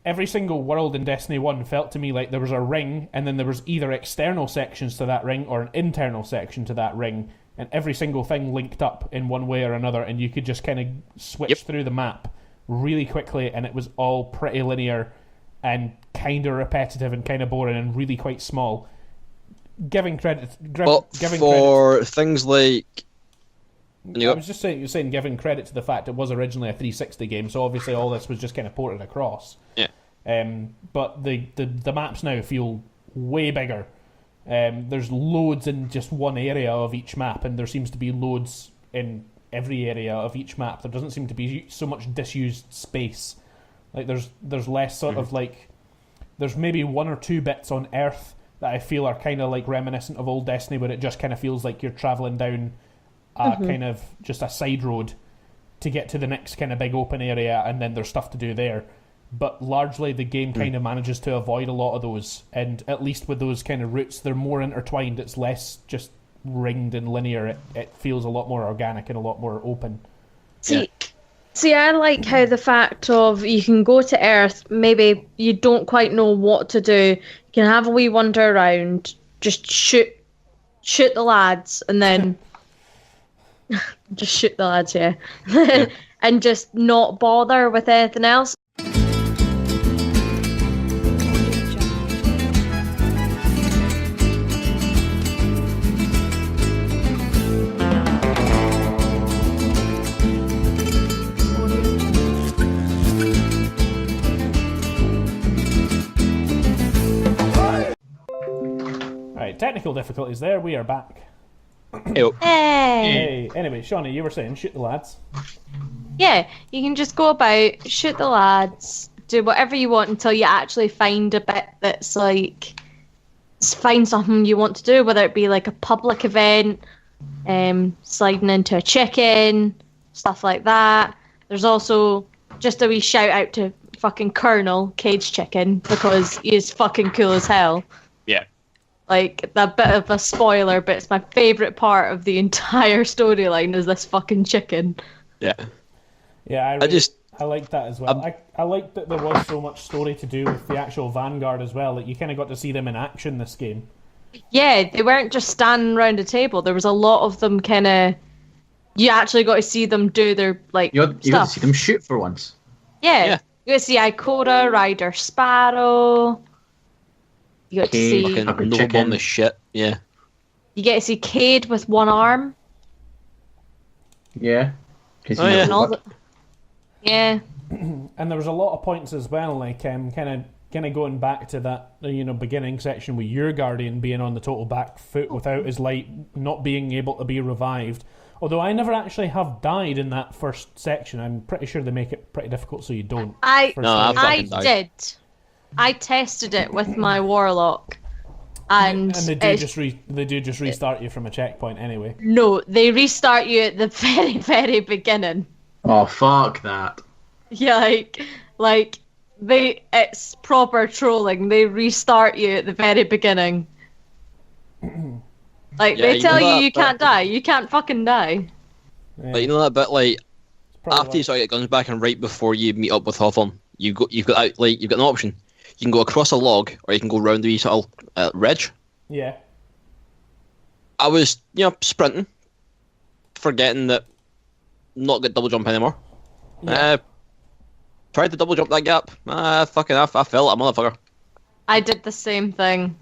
every single world in Destiny 1 felt to me like there was a ring, and then there was either external sections to that ring or an internal section to that ring, and every single thing linked up in one way or another, and you could just kind of switch through the map really quickly, and it was all pretty linear and kind of repetitive and kind of boring and really quite small. Giving credit things like... I was just saying giving credit to the fact it was originally a 360 game, so obviously all this was just kind of ported across. Yeah. But the maps now feel way bigger. There's loads in just one area of each map, and there seems to be loads in every area of each map. There doesn't seem to be so much disused space. Like there's less sort of like, there's maybe 1 or 2 bits on Earth that I feel are kind of like reminiscent of old Destiny, where it just kind of feels like you're travelling down a kind of just a side road to get to the next kind of big open area, and then there's stuff to do there. But largely the game kind of manages to avoid a lot of those, and at least with those kind of routes, they're more intertwined. It's less just ringed and linear. It feels a lot more organic and a lot more open. See, See, I like how the fact of you can go to Earth, maybe you don't quite know what to do, you can have a wee wander around, just shoot the lads, and then just shoot the lads, yeah. And just not bother with anything else. Technical difficulties there, we are back. Hey! Anyway, Shauni, you were saying shoot the lads. Yeah, you can just go about, shoot the lads, do whatever you want until you actually find a bit that's like, find something you want to do, whether it be like a public event, sliding into a chicken, stuff like that. There's also just a wee shout out to fucking Colonel Cage Chicken, because he's fucking cool as hell. Yeah. Like, that bit of a spoiler, but it's my favourite part of the entire storyline is this fucking chicken. Yeah. Yeah, I like that as well. I like that there was so much story to do with the actual Vanguard as well. Like, you kind of got to see them in action this game. Yeah, they weren't just standing around a table. There was a lot of them kind of... You actually got to see them do their, like, you got to see them shoot for once. Yeah. You got to see Ikora, Ryder Sparrow... You got to see no bomb the shit. Yeah. You get to see Cade with one arm. Yeah. Yeah. And there was a lot of points as well, like kind of going back to that beginning section with your Guardian being on the total back foot without his light not being able to be revived. Although I never actually have died in that first section, I'm pretty sure they make it pretty difficult so you don't. I died. did. I tested it with my Warlock, and they do just restart you from a checkpoint anyway. No, they restart you at the very, very beginning. Oh, fuck that. Yeah, it's proper trolling. They restart you at the very beginning. They tell you can't die. You can't fucking die. Yeah. Like, you know that bit, like, after you start get guns back and right before you meet up with Hawthorne, you've got an option. You can go across a log, or you can go round the wee sort of ridge. Yeah. I was, sprinting, forgetting that not get double jump anymore. Yeah. Tried to double jump that gap. I fell like a motherfucker. I did the same thing.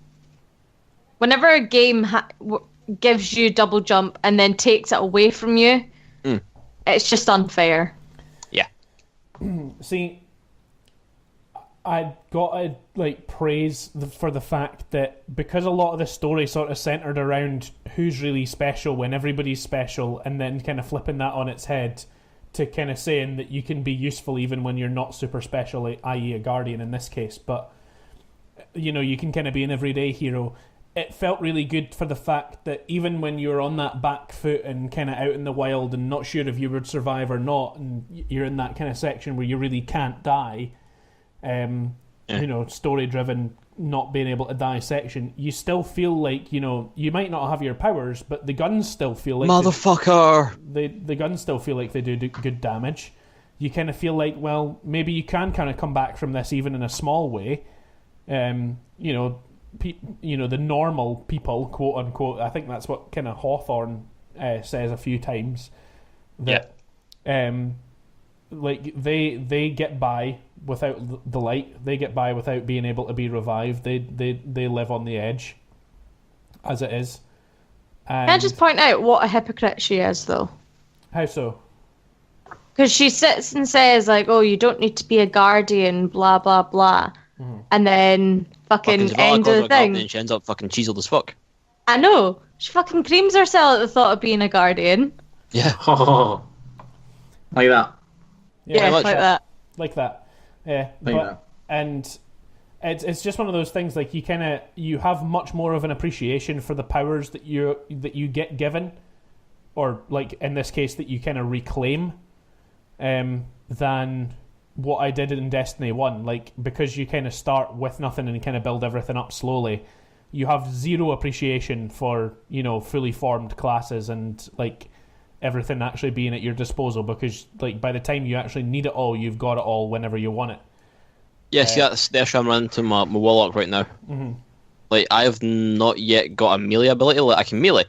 Whenever a game gives you double jump and then takes it away from you, it's just unfair. Yeah. See, I got to praise for the fact that because a lot of the story sort of centered around who's really special when everybody's special, and then kind of flipping that on its head to kind of saying that you can be useful even when you're not super special, i.e. a Guardian in this case, but you can kind of be an everyday hero. It felt really good for the fact that even when you're on that back foot and kind of out in the wild and not sure if you would survive or not, and you're in that kind of section where you really can't die, story-driven, not being able to die section, you still feel like, you might not have your powers, but the guns still feel like... Motherfucker! The guns still feel like they do good damage. You kind of feel like, well, maybe you can kind of come back from this even in a small way. The normal people, quote-unquote, I think that's what kind of Hawthorne says a few times, that they get by without the light. They get by without being able to be revived. They live on the edge, as it is. Can I just point out what a hypocrite she is, though? How so? Because she sits and says, like, oh, you don't need to be a Guardian, blah, blah, blah. Mm-hmm. And then fucking end of the thing. And she ends up fucking chiseled as fuck. I know. She fucking creams herself at the thought of being a Guardian. Yeah. Like that. Yeah, like that. Like that. Yeah. And it's just one of those things, like, you have much more of an appreciation for the powers that you get given, or like in this case that you kind of reclaim, than what I did in Destiny 1. Like, because you kind of start with nothing and kind of build everything up slowly, you have zero appreciation for, fully formed classes and, like, everything actually being at your disposal, because like by the time you actually need it all, you've got it all whenever you want it. Yeah, see, that's the issue I'm running to my Warlock right now. Mm-hmm. Like, I have not yet got a melee ability. Like, I can melee.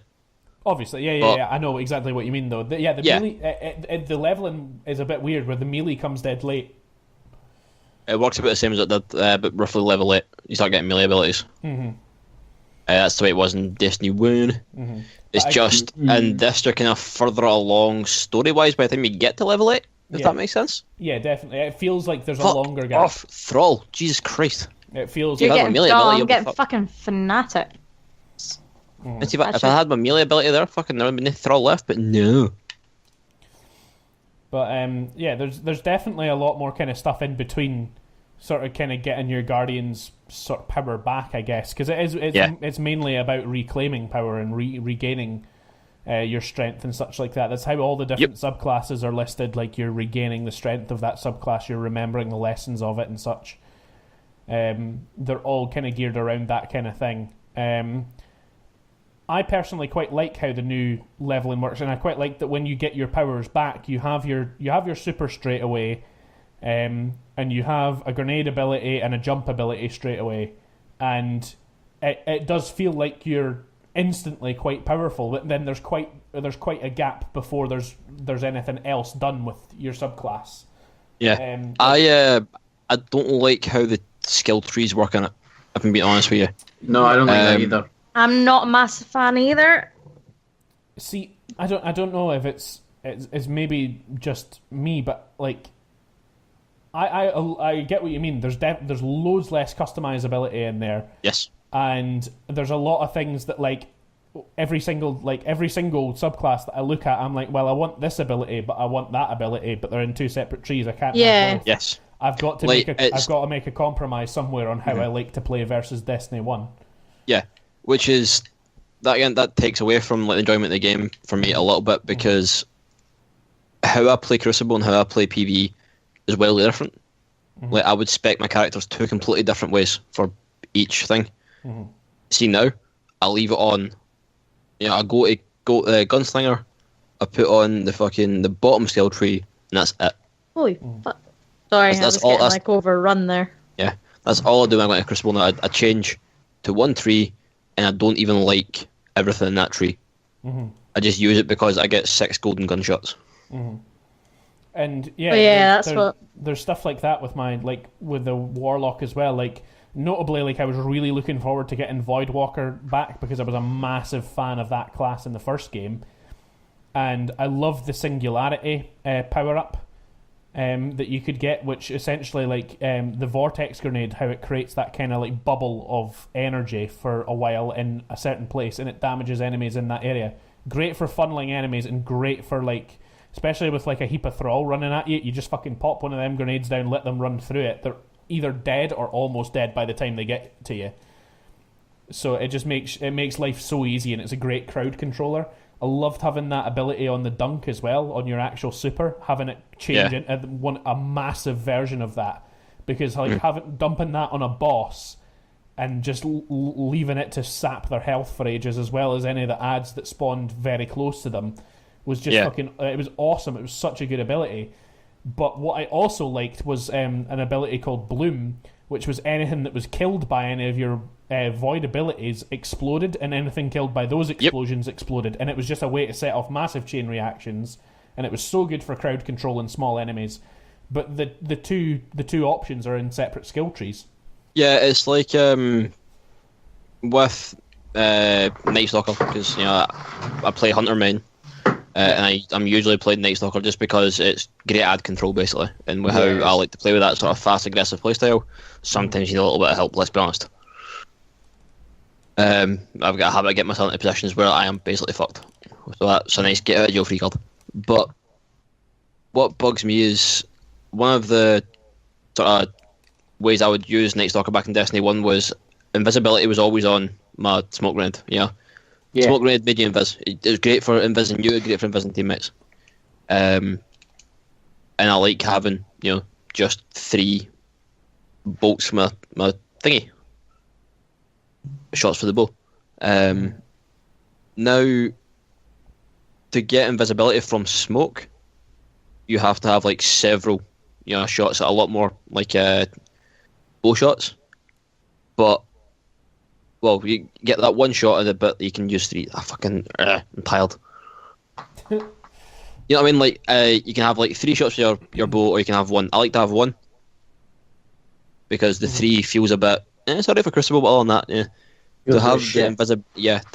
Obviously, yeah. I know exactly what you mean, though. Melee, the leveling is a bit weird, where the melee comes dead late. It works about the same as it did, but roughly level 8. You start getting melee abilities. Mm-hmm. That's the way it was in Destiny 1. Mm-hmm. It's just, in this, you're kind of further along story-wise by the time you get to level 8, if that makes sense. Yeah, definitely. It feels like there's a longer gap. Off, Thrall. Jesus Christ. It feels You're like... getting I'm getting fucking fanatic. And see, if I had my melee ability there, fucking there would be no Thrall left, but no. But there's definitely a lot more kind of stuff in between, sort of kind of getting your Guardian's sort of power back, I guess, because it's mainly about reclaiming power and regaining your strength and such like that. That's how all the different subclasses are listed. Like, you're regaining the strength of that subclass, you're remembering the lessons of it and such. They're all kind of geared around that kind of thing. I personally quite like how the new leveling works, and I quite like that when you get your powers back, you have your super straight away, and you have a grenade ability and a jump ability straight away, and it does feel like you're instantly quite powerful. But then there's quite a gap before there's anything else done with your subclass. Yeah, I don't like how the skill trees work in it, if I'm being honest with you. No, I don't like that either. I'm not a massive fan either. See, I don't know if it's maybe just me, but like, I get what you mean. There's loads less customizability in there. Yes. And there's a lot of things that, like, every single subclass that I look at, I'm like, well, I want this ability, but I want that ability, but they're in two separate trees. I can't. Yeah. Yes. I've got to make a compromise somewhere on how I like to play versus Destiny 1. Yeah. Which is, that takes away from, like, the enjoyment of the game for me a little bit, because how I play Crucible and how I play PvE is wildly different. Mm-hmm. Like, I would spec my characters two completely different ways for each thing. Mm-hmm. See, now I leave it on. You know, I go Gunslinger. I put on the bottom skill tree, and that's it. Holy fuck! Sorry, I was getting overrun there. Yeah, that's all I do when I go into Crucible now. I change to one tree, and I don't even like everything in that tree. Mm-hmm. I just use it because I get 6 golden gunshots. Mm-hmm. And there's stuff like that with the Warlock as well. Like, notably, like, I was really looking forward to getting Voidwalker back, because I was a massive fan of that class in the first game, and I loved the Singularity power up that you could get, which essentially, like, the Vortex Grenade, how it creates that kind of like bubble of energy for a while in a certain place, and it damages enemies in that area. Great for funneling enemies, and great for, like, especially with like a heap of Thrall running at you, you just fucking pop one of them grenades down, let them run through it. They're either dead or almost dead by the time they get to you. So it just makes life so easy, and it's a great crowd controller. I loved having that ability on the dunk as well, on your actual super, having it change into a massive version of that, because like dumping that on a boss and just leaving it to sap their health for ages, as well as any of the ads that spawned very close to them, was just fucking. It was awesome. It was such a good ability. But what I also liked was an ability called Bloom, which was anything that was killed by any of your void abilities exploded, and anything killed by those explosions exploded. And it was just a way to set off massive chain reactions, and it was so good for crowd control and small enemies. But the two options are in separate skill trees. Yeah, it's like with Night Stalker, because I play Hunter main. And I'm usually playing Night Stalker just because it's great ad control, basically. And with how I like to play with that sort of fast, aggressive playstyle, sometimes you need a little bit of help, let's be honest. I've got a habit of getting myself into positions where I am basically fucked. So that's a nice get out of jail free card. But what bugs me is one of the sort of ways I would use Night Stalker back in Destiny 1 was invisibility was always on my smoke grenade, Yeah. Smoke grenade made you invis. It was great for invising you, great for invising teammates. And I like having, just 3 bolts from my thingy. Shots for the bow. Now, to to get invisibility from smoke, you have to have like several, shots, a lot more like bow shots. But well, you get that one shot of it, but you can use 3. I'm tired. You know what I mean? Like you can have like 3 shots with your bow, or you can have 1. I like to have 1 because the 3 feels a bit. Sorry for Crucible, but other than that, yeah. To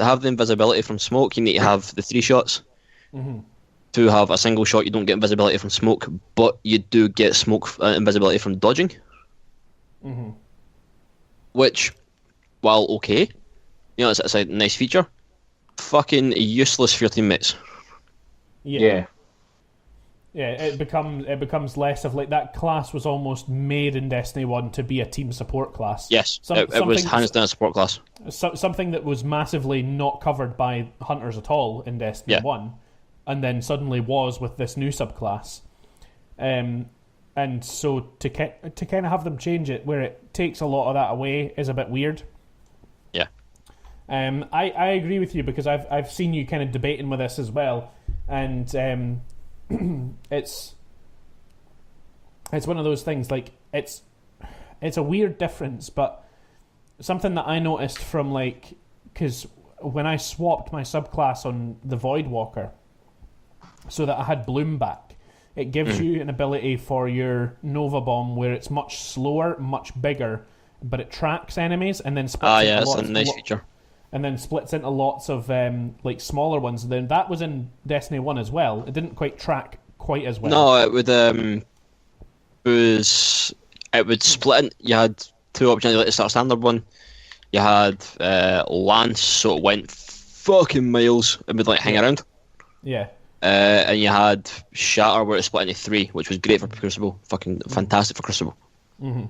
have the invisibility from smoke, you need to have the 3 shots. Mm-hmm. To have a single shot, you don't get invisibility from smoke, but you do get invisibility from dodging. Mm-hmm. Which, while okay, it's a nice feature. Fucking useless for your teammates. Yeah. It becomes less of like that class was almost made in Destiny 1 to be a team support class. Yes, it was hands down a support class. Something that was massively not covered by hunters at all in Destiny 1, and then suddenly was with this new subclass. And so to kind of have them change it where it takes a lot of that away is a bit weird. Yeah. I agree with you because I've seen you kind of debating with this as well, and it's one of those things, like it's a weird difference, but something that I noticed from like, because when I swapped my subclass on the Voidwalker so that I had Bloom back, it gives you an ability for your Nova Bomb where it's much slower, much bigger, but it tracks enemies and then splits into it's a nice feature. And then splits into lots of like smaller ones. Then that was in Destiny 1 as well. It didn't quite track quite as well. No, it would split in. You had 2 options. Like the standard one, you had Lance, so it went fucking miles and would like hang around. Yeah. And you had Shatter, where it split into 3, which was great for Crucible. Fucking fantastic for Crucible. Mm-hmm.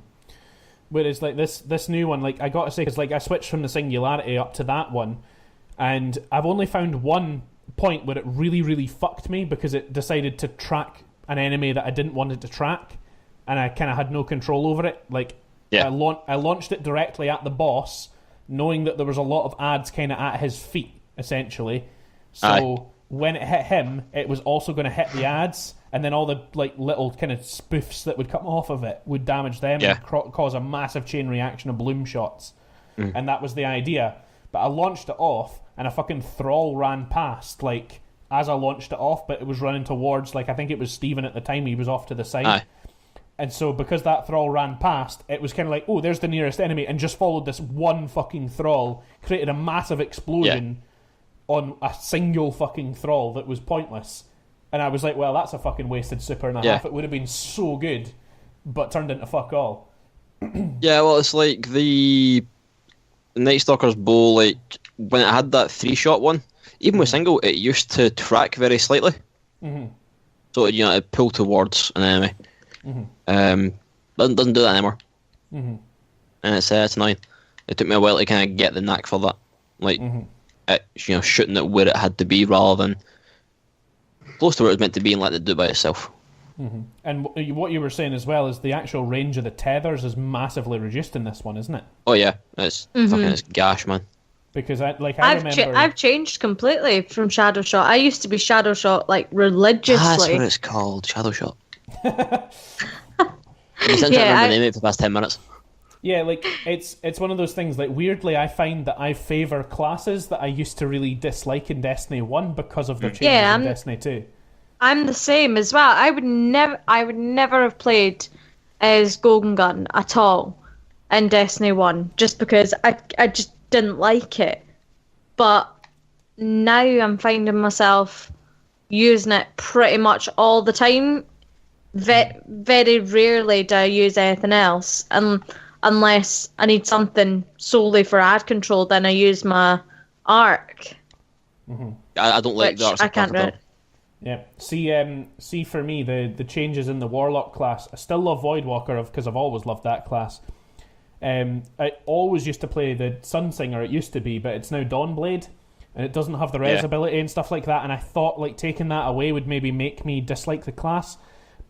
Whereas like this new one, like I got to say, because like I switched from the Singularity up to that one, and I've only found one point where it really, really fucked me because it decided to track an enemy that I didn't want it to track, and I kind of had no control over it. Like, I launched it directly at the boss, knowing that there was a lot of ads kind of at his feet, essentially. So when it hit him, it was also going to hit the ads, and then all the like little kind of spoofs that would come off of it would damage them and cause a massive chain reaction of bloom shots. And that was the idea. But I launched it off, and a fucking thrall ran past, like, as I launched it off, but it was running towards, like, I think it was Steven at the time, he was off to the side. And so because that thrall ran past, it was kind of like, oh, there's the nearest enemy, and just followed this one fucking thrall, created a massive explosion on a single fucking thrall that was pointless. And I was like, well, that's a fucking wasted super and a half. It would have been so good, but turned into fuck all. Yeah, well, it's like the Night Stalker's bow, like, when it had that 3-shot one, even with single, it used to track very slightly. So, it pulled towards an enemy. Doesn't do that anymore. And it's annoying. It took me a while to kind of get the knack for that. Like, it, shooting it where it had to be rather than close to where it was meant to be and let it do it by itself. And what you were saying as well is the actual range of the tethers is massively reduced in this one, isn't it? Oh yeah, it's fucking it's gash, man. Because I remember I've changed completely from Shadow Shot. I used to be Shadow Shot like religiously. That's what it's called, Shadow Shot. I've been trying to name it for the past 10 minutes. Yeah, like it's one of those things. Like weirdly, I find that I favour classes that I used to really dislike in Destiny 1 because of their changes in Destiny 2. I'm the same as well. I would never have played as Golden Gun at all in Destiny 1 just because I just didn't like it. But now I'm finding myself using it pretty much all the time. Very rarely do I use anything else, unless I need something solely for ad control. Then I use my arc. I don't like the arc. I can't read. Yeah. See, for me, the changes in the Warlock class. I still love Voidwalker because I've always loved that class. I always used to play the Sunsinger. It used to be, but it's now Dawnblade, and it doesn't have the res ability and stuff like that. And I thought like taking that away would maybe make me dislike the class.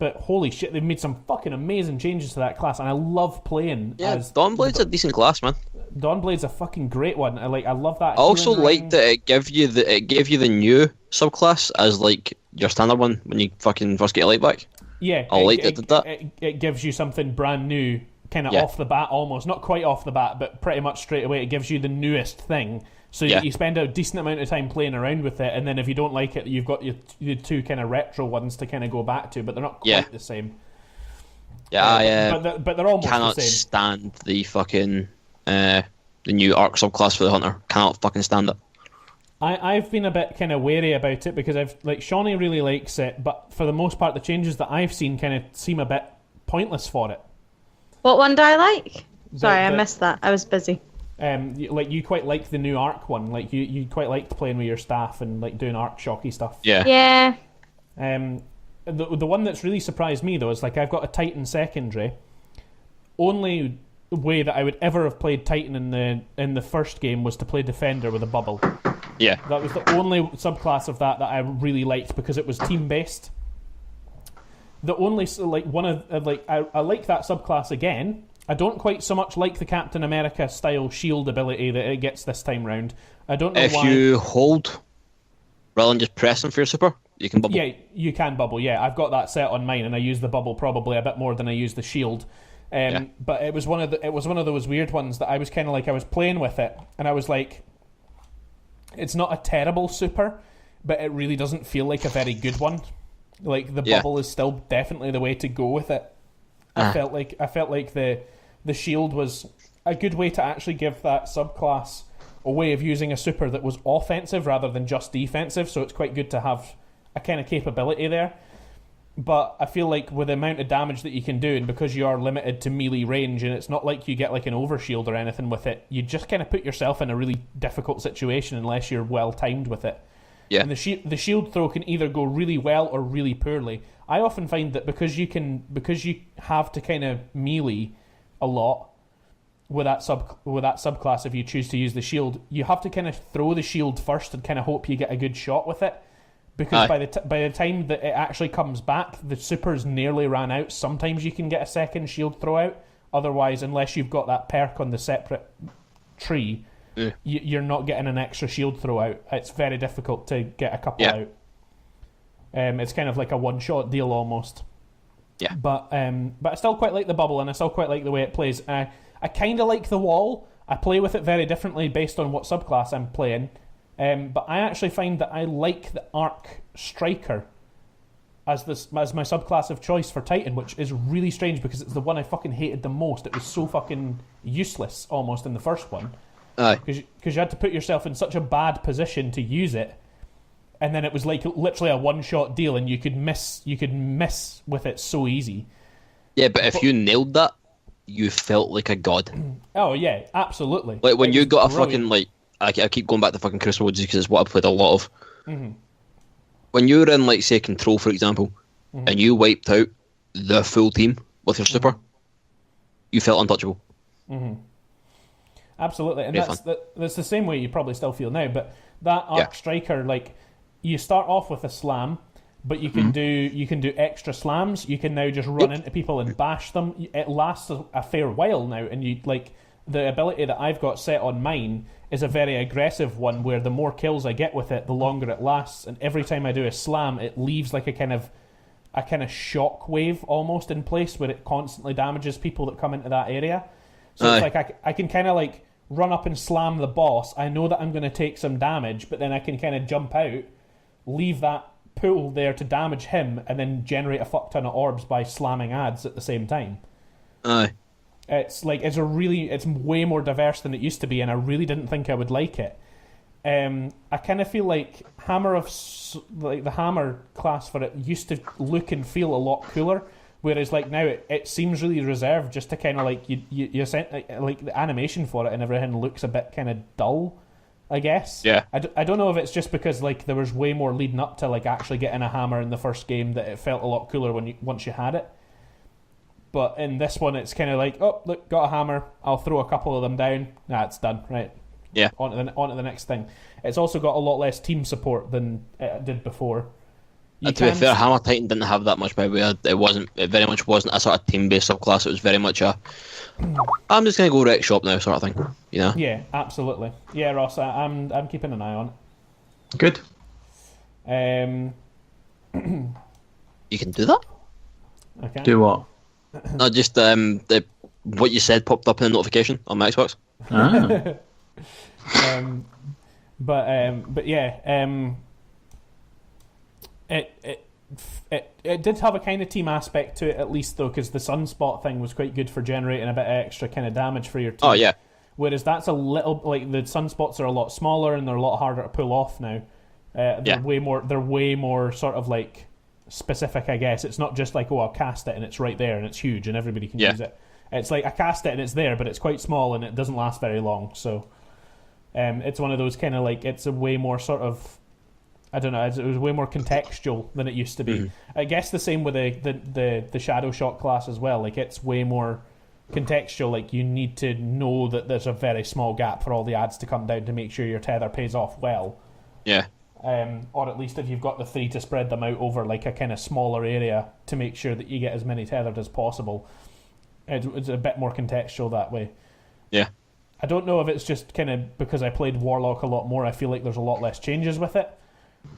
but holy shit, they've made some fucking amazing changes to that class, and I love playing as... Dawnblade's a decent class, man. Dawnblade's a fucking great one. I love that. I also like that it gave you the new subclass as like your standard one when you fucking first get a light back. Yeah, I like that it did that. It gives you something brand new, kind of off the bat, almost not quite off the bat, but pretty much straight away. It gives you the newest thing, so you spend a decent amount of time playing around with it, and then if you don't like it, you've got your two kind of retro ones to kind of go back to, but they're not quite the same. Yeah, but they're almost cannot the same. stand the fucking the new arc subclass for the hunter. Cannot fucking stand it. I've been a bit kind of wary about it because Shauni really likes it, but for the most part, the changes that I've seen kind of seem a bit pointless for it. What one do I like? Sorry, I missed that. I was busy. You quite like the new arc one. Like you quite liked playing with your staff and like doing arc shocky stuff. Yeah. Yeah. The one that's really surprised me though is like I've got a Titan secondary. Only way that I would ever have played Titan in the first game was to play Defender with a bubble. Yeah. That was the only subclass of that I really liked because it was team based. The only I like that subclass again. I don't quite so much like the Captain America style shield ability that it gets this time round. I don't know if why. If you hold rather than just pressing for your super, you can bubble. Yeah, you can bubble. Yeah, I've got that set on mine, and I use the bubble probably a bit more than I use the shield. But it was one of those weird ones that I was kind of like I was playing with it, and I was like, it's not a terrible super, but it really doesn't feel like a very good one. Like the bubble is still definitely the way to go with it. I felt like the shield was a good way to actually give that subclass a way of using a super that was offensive rather than just defensive. So it's quite good to have a kind of capability there. But I feel like with the amount of damage that you can do, and because you are limited to melee range, and it's not like you get like an overshield or anything with it, you just kind of put yourself in a really difficult situation unless you're well timed with it. Yeah. And the shield throw can either go really well or really poorly. I often find that because you have to kind of melee a lot with that subclass, if you choose to use the shield, you have to kind of throw the shield first and kind of hope you get a good shot with it. Because by the time that it actually comes back, the super's nearly ran out. Sometimes you can get a second shield throw out. Otherwise, unless you've got that perk on the separate tree, you're not getting an extra shield throw out. It's very difficult to get a couple out. It's kind of like a one-shot deal almost. Yeah. But I still quite like the bubble, and I still quite like the way it plays. I kind of like the wall. I play with it very differently based on what subclass I'm playing. But I actually find that I like the Arc Striker as my subclass of choice for Titan, which is really strange because it's the one I fucking hated the most. It was so fucking useless almost in the first one. Because you had to put yourself in such a bad position to use it, and then it was like literally a one-shot deal, and you could miss with it so easy. Yeah, but if you nailed that, you felt like a god. Oh yeah, absolutely. Like when you got a fucking like. I keep going back to fucking Crossroads because it's what I've played a lot of. Mm-hmm. When you were in, like, say, Control, for example, and you wiped out the full team with your super, you felt untouchable. Mm-hmm. Absolutely, and that's the same way you probably still feel now. But that Arc Striker, like, you start off with a slam, but you can do extra slams. You can now just run into people and bash them. It lasts a fair while now, and you like the ability that I've got set on mine is a very aggressive one where the more kills I get with it, the longer it lasts. And every time I do a slam, it leaves like a kind of shock wave almost in place where it constantly damages people that come into that area. So it's like I can kind of like run up and slam the boss. I know that I'm going to take some damage, but then I can kind of jump out, leave that pool there to damage him, and then generate a fuck ton of orbs by slamming ads at the same time. It's like it's way more diverse than it used to be, and I really didn't think I would like it. I kind of feel like the Hammer class for it used to look and feel a lot cooler, whereas like now it seems really reserved just to kind of like you sent like the animation for it and everything looks a bit kind of dull, I guess. Yeah. I don't know if it's just because like there was way more leading up to like actually getting a hammer in the first game that it felt a lot cooler once you had it. But in this one, it's kind of like, oh, look, got a hammer. I'll throw a couple of them down. Nah, it's done. Right. Yeah. On to the next thing. It's also got a lot less team support than it did before. To be fair, Hammer Titan didn't have that much power. It very much wasn't a sort of team-based subclass. It was very much a, I'm just going to go wreck shop now sort of thing, you know? Yeah, absolutely. Yeah, Ross, I'm keeping an eye on it. Good. You can do that? Okay. Do what? No, just what you said popped up in a notification on my Xbox. Ah. But yeah, it did have a kind of team aspect to it, at least, though, because the sunspot thing was quite good for generating a bit of extra kind of damage for your team. Oh yeah. Whereas that's a little, like, the sunspots are a lot smaller and they're a lot harder to pull off now. They're way more sort of like specific, I guess. It's not just like, oh, I'll cast it and it's right there and it's huge and everybody can use it. It's like I cast it and it's there, but it's quite small and it doesn't last very long. So it's one of those kind of like, it's a way more sort of, I don't know, it was way more contextual than it used to be. Mm-hmm. I guess the same with the Shadow Shot class as well. Like, it's way more contextual. Like, you need to know that there's a very small gap for all the ads to come down to make sure your tether pays off well. Yeah. Or at least if you've got the 3 to spread them out over like a kind of smaller area to make sure that you get as many tethered as possible. It's a bit more contextual that way. Yeah. I don't know if it's just kind of because I played Warlock a lot more, I feel like there's a lot less changes with it.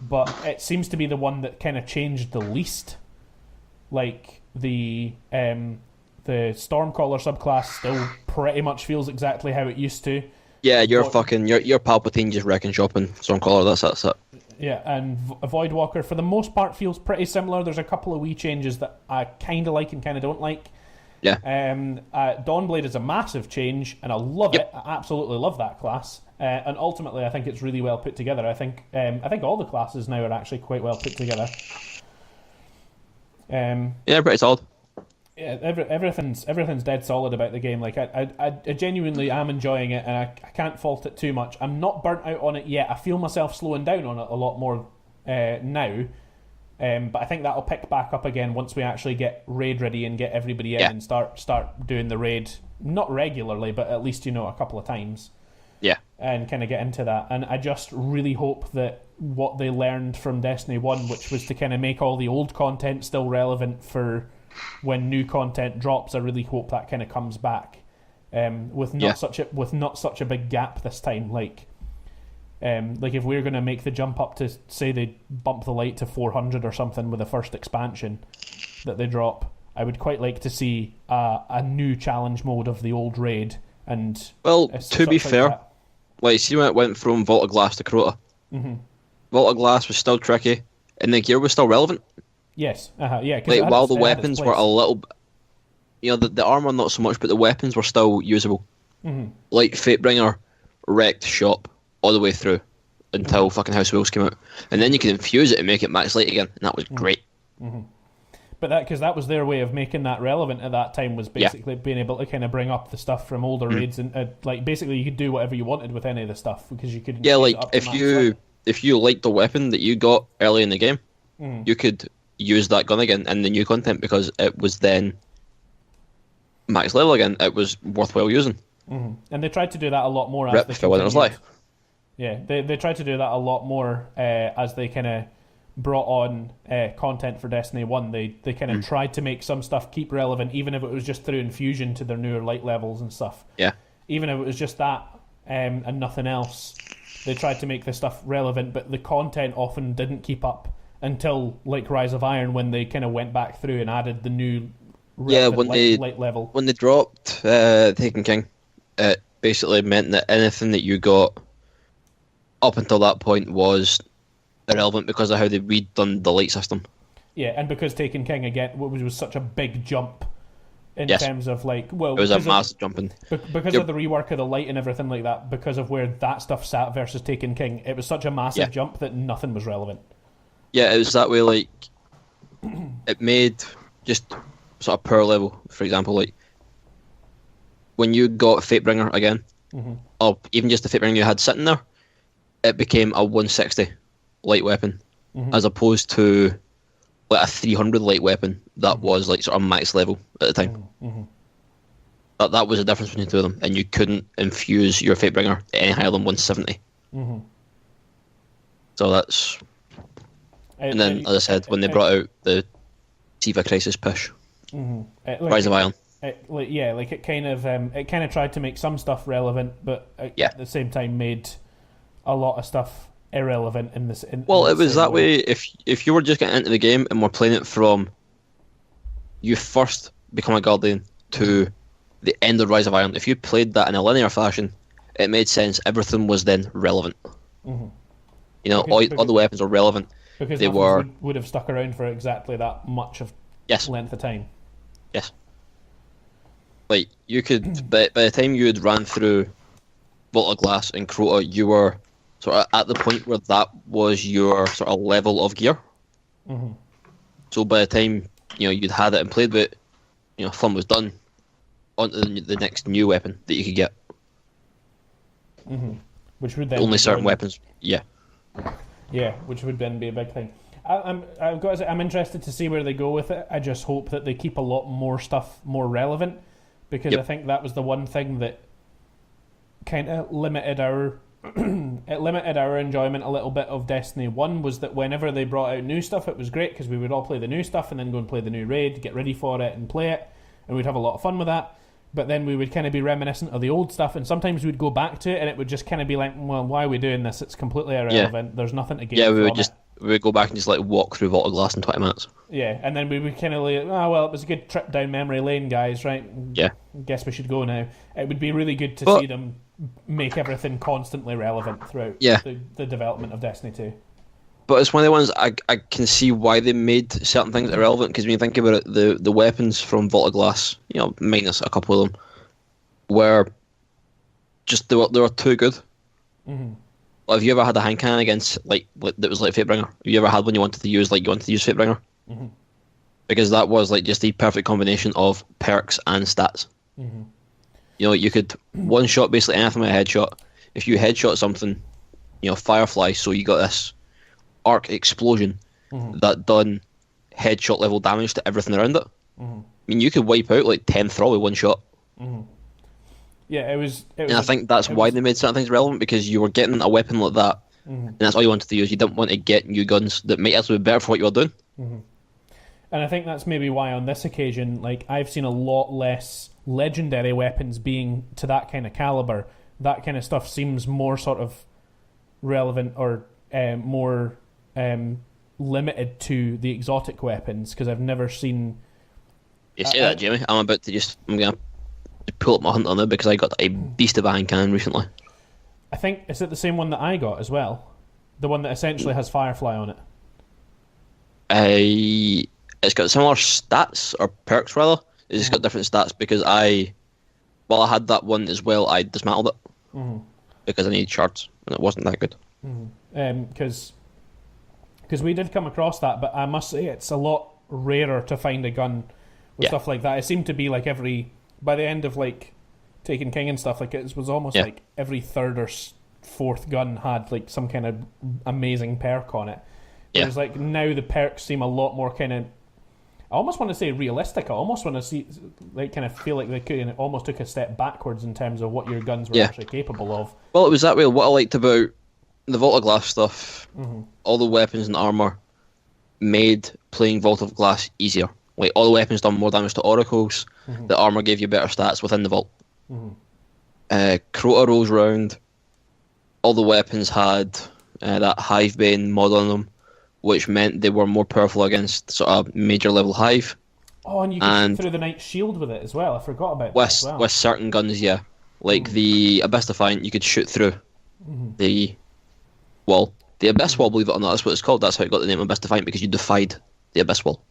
But it seems to be the one that kind of changed the least. Like, the Stormcaller subclass still pretty much feels exactly how it used to. Yeah, you're Palpatine just wrecking shop and Stormcaller, that's it. Yeah, and Voidwalker, for the most part, feels pretty similar. There's a couple of wee changes that I kind of like and kind of don't like. Yeah. Dawnblade is a massive change, and I love it. I absolutely love that class. And ultimately, I think it's really well put together. I think all the classes now are actually quite well put together. Yeah, pretty solid. Yeah, everything's dead solid about the game. Like, I genuinely am enjoying it, and I can't fault it too much. I'm not burnt out on it yet. I feel myself slowing down on it a lot more now. But I think that'll pick back up again once we actually get raid ready and get everybody in and start doing the raid, not regularly, but at least, a couple of times. Yeah. And kind of get into that. And I just really hope that what they learned from Destiny 1, which was to kind of make all the old content still relevant for when new content drops, I really hope that kind of comes back with not such a big gap this time. Like if we're going to make the jump up to, say, they bump the light to 400 or something with the first expansion that they drop, I would quite like to see a new challenge mode of the old raid. And to be fair, like, see when it went from Vault of Glass to Crota, Vault of Glass was still tricky, and the gear was still relevant. Yes, yeah. Like, while the weapons were a little, the armor not so much, but the weapons were still usable. Mm-hmm. Like Fatebringer wrecked shop all the way through until fucking House of Wolves came out, and then you could infuse it and make it max light again, and that was great. Mm-hmm. But because that was their way of making that relevant at that time, was basically being able to kind of bring up the stuff from older raids, and like, basically you could do whatever you wanted with any of the stuff because you could. Yeah, like if you liked the weapon that you got early in the game, you could use that gun again in the new content because it was then max level again. It was worthwhile using. Mm-hmm. And they tried to do that a lot more. Rip for when it was live. Yeah, they tried to do that a lot more as they kind of brought on content for Destiny 1. They kind of tried to make some stuff keep relevant, even if it was just through infusion to their newer light levels and stuff. Yeah. Even if it was just that and nothing else, they tried to make the stuff relevant, but the content often didn't keep up until, like, Rise of Iron, when they kind of went back through and added the new light level. When they dropped Taken King, it basically meant that anything that you got up until that point was irrelevant because of how they redone the light system. Yeah, and because Taken King again was such a big jump in terms of, like, it was a massive jump in because of the rework of the light and everything like that. Because of where that stuff sat versus Taken King, it was such a massive jump that nothing was relevant. Yeah, it was that way. Like, it made just sort of power level. For example, like when you got Fatebringer again, or even just the Fatebringer you had sitting there, it became a 160 light weapon, as opposed to like a 300 light weapon that was like sort of max level at the time. That was the difference between the two of them, and you couldn't infuse your Fatebringer any higher than 170. So that's And then, as I said, when they brought out the Siva Crisis push, Rise of Iron. It kind of tried to make some stuff relevant, but at the same time made a lot of stuff irrelevant in this. It was that way. If you were just getting into the game and were playing it from you first become a Guardian to the end of Rise of Iron, if you played that in a linear fashion, it made sense. Everything was then relevant. Mm-hmm. All the weapons were relevant. Because they would have stuck around for exactly that much of length of time. Yes. Like, you could, by the time you had ran through Vault of Glass and Crota, you were sort of at the point where that was your sort of level of gear. Mm-hmm. So by the time you'd had it and played with it, fun was done. On to the next new weapon that you could get. Mm-hmm. Which would then only certain weapons. Yeah. Yeah, which would then be a big thing. I've got to say, I'm interested to see where they go with it. I just hope that they keep a lot more stuff more relevant, because I think that was the one thing that kind of limited our enjoyment a little bit of Destiny 1, was that whenever they brought out new stuff, it was great because we would all play the new stuff and then go and play the new raid, get ready for it and play it, and we'd have a lot of fun with that. But then we would kind of be reminiscent of the old stuff, and sometimes we'd go back to it and it would just kind of be like, well, why are we doing this? It's completely irrelevant. Yeah. There's nothing to gain from it. We would go back and just like walk through Vault of Glass in 20 minutes. Yeah, and then we would kind of like, oh, well, it was a good trip down memory lane, guys, right? Yeah. Guess we should go now. It would be really good to see them make everything constantly relevant throughout the development of Destiny 2. But it's one of the ones I can see why they made certain things irrelevant, because when you think about it, the weapons from Vault of Glass, minus a couple of them, were just they were too good. Mm-hmm. Have you ever had a hand cannon against that was like Fatebringer? Have you ever had one you wanted to use Fatebringer? Mm-hmm. Because that was like just the perfect combination of perks and stats. Mm-hmm. You could one shot basically anything with a headshot. If you headshot something, Firefly, so you got this arc explosion that done headshot level damage to everything around it. Mm-hmm. I mean, you could wipe out like 10 Thrall with one shot. Mm-hmm. Yeah, it was. And I think that's why they made certain things relevant, because you were getting a weapon like that, and that's all you wanted to use. You didn't want to get new guns that might actually be better for what you were doing. Mm-hmm. And I think that's maybe why on this occasion, like, I've seen a lot less legendary weapons being to that kind of caliber. That kind of stuff seems more sort of relevant or more limited to the exotic weapons, because I've never seen. You say that, Jamie. I'm going to pull up my hunter now because I got a beast of a hand cannon recently. I think, is it the same one that I got as well? The one that essentially has Firefly on it? It's got similar stats, or perks rather. It's just got different stats because I had that one as well, I dismantled it because I needed shards and it wasn't that good. Because we did come across that, but I must say it's a lot rarer to find a gun with stuff like that. It seemed to be like by the end of like Taken King and stuff, like it was almost like every third or fourth gun had like some kind of amazing perk on it. Whereas like now the perks seem a lot more kind of, I almost want to say realistic. I almost want to see, like, kind of feel like they could almost took a step backwards in terms of what your guns were actually capable of. Well, it was that way. What I liked about the Vault of Glass stuff, all the weapons and armor made playing Vault of Glass easier. Like, all the weapons done more damage to oracles. The armor gave you better stats within the vault. Crota rolls round. All the weapons had that Hivebane mod on them, which meant they were more powerful against sort of major level Hive. Oh, and you could shoot through the Night Shield with it as well. I forgot about that as well. With certain guns, yeah. Like the Abyss Defiant, you could shoot through the wall. The Abyss Wall, believe it or not, that's what it's called. That's how it got the name Abyss Defiant, because you defied the Abyss Wall.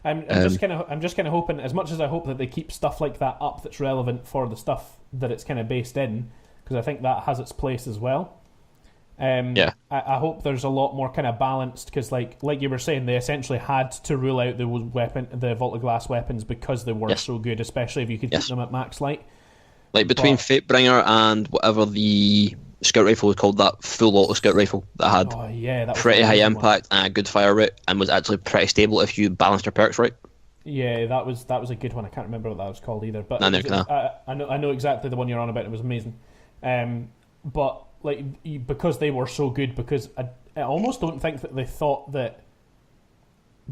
I'm just kind of hoping, as much as I hope that they keep stuff like that up that's relevant for the stuff that it's kind of based in, because I think that has its place as well. I hope there's a lot more kind of balanced, because like you were saying, they essentially had to rule out the Vault of Glass weapons because they were so good, especially if you could keep them at max light. Like between Fatebringer and whatever the scout rifle was called, that full auto scout rifle that had pretty high impact and a good fire rate, and was actually pretty stable if you balanced your perks right. Yeah, that was a good one. I can't remember what that was called either, but I know exactly the one you're on about. It was amazing, but like, because they were so good, because almost don't think that they thought that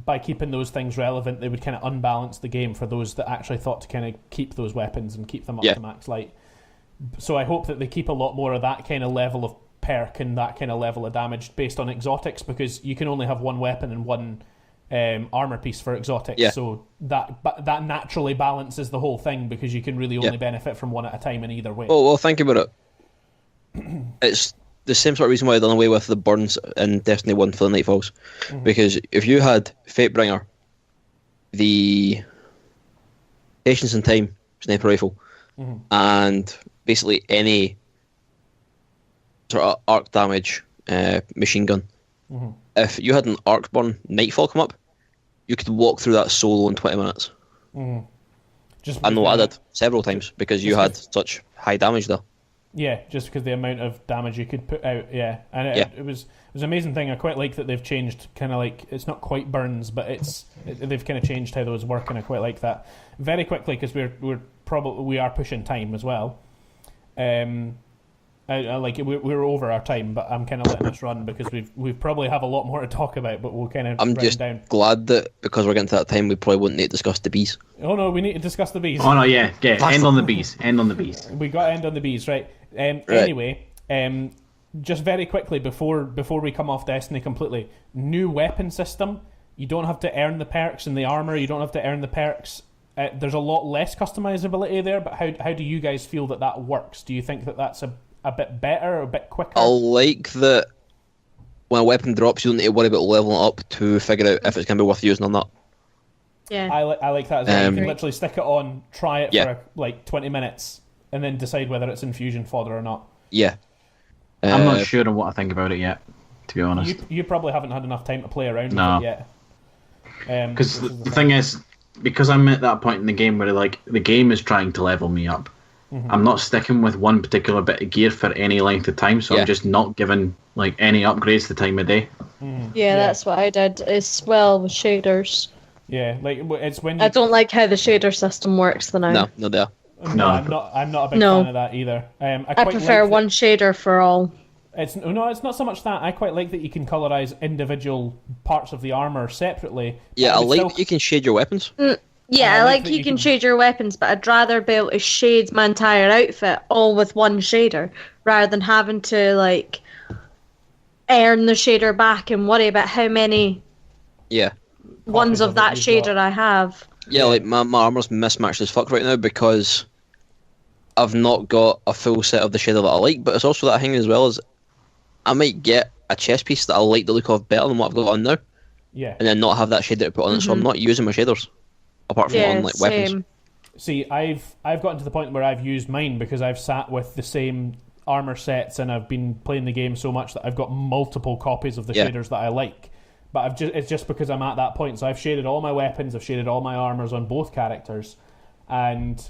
by keeping those things relevant, they would kind of unbalance the game for those that actually thought to kind of keep those weapons and keep them up to max light. So I hope that they keep a lot more of that kind of level of perk and that kind of level of damage based on exotics, because you can only have one weapon and one armor piece for exotics. Yeah. So that naturally balances the whole thing, because you can really only benefit from one at a time in either way. Well, think about it. It's the same sort of reason why I done away with the burns in Destiny 1 for the Nightfalls. Because if you had Fatebringer, the Patience in Time sniper rifle, and basically any sort of arc damage machine gun, if you had an arc burn Nightfall come up, you could walk through that solo in 20 minutes. I know I did several times because you had such high damage there. Yeah, just because the amount of damage you could put out, and it was an amazing thing. I quite like that they've changed, kind of like, it's not quite burns, but they've kind of changed how those work, and I quite like that. Very quickly, because we are pushing time as well. I like it. We're over our time, but I'm kind of letting us run because we probably have a lot more to talk about, but we'll kind of. I'm just glad that because we're getting to that time, we probably wouldn't need to discuss the bees. Oh no, we need to discuss the bees. Oh no, yeah. End on the bees. End on the bees. We got to end on the bees, right? Right. Anyway, just very quickly before we come off Destiny completely, new weapon system. You don't have to earn the perks in the armor. You don't have to earn the perks. There's a lot less customizability there. But how do you guys feel that works? Do you think that that's a bit better or a bit quicker? I like that when a weapon drops, you don't need to worry about leveling it up to figure out if it's going to be worth using or not. Yeah, I like that as well. You can literally stick it on, try it for like 20 minutes, and then decide whether it's infusion fodder or not. Yeah. I'm not sure on what I think about it yet, to be honest. You probably haven't had enough time to play around with it yet. Because the thing is, because I'm at that point in the game where like the game is trying to level me up, I'm not sticking with one particular bit of gear for any length of time, so I'm just not giving like any upgrades the time of day. Yeah, that's what I did as well with shaders. Yeah, like it's when I don't like how the shader system works. No, they are. No, I'm not a big fan of that either. I prefer one shader for all. It's not so much that. I quite like that you can colorize individual parts of the armor separately. Yeah, I like that you can shade your weapons. Yeah, I like you can shade your weapons, but I'd rather be able to shade my entire outfit all with one shader, rather than having to like earn the shader back and worry about how many ones of that shader I have. Yeah, like my armor's mismatched as fuck right now because I've not got a full set of the shader that I like, but it's also that thing as well as I might get a chest piece that I like the look of better than what I've got on now. Yeah. And then not have that shader to put on it, so I'm not using my shaders. Apart from on like weapons. See, I've gotten to the point where I've used mine because I've sat with the same armor sets and I've been playing the game so much that I've got multiple copies of the shaders that I like. But it's just because I'm at that point. So I've shaded all my weapons, I've shaded all my armors on both characters, and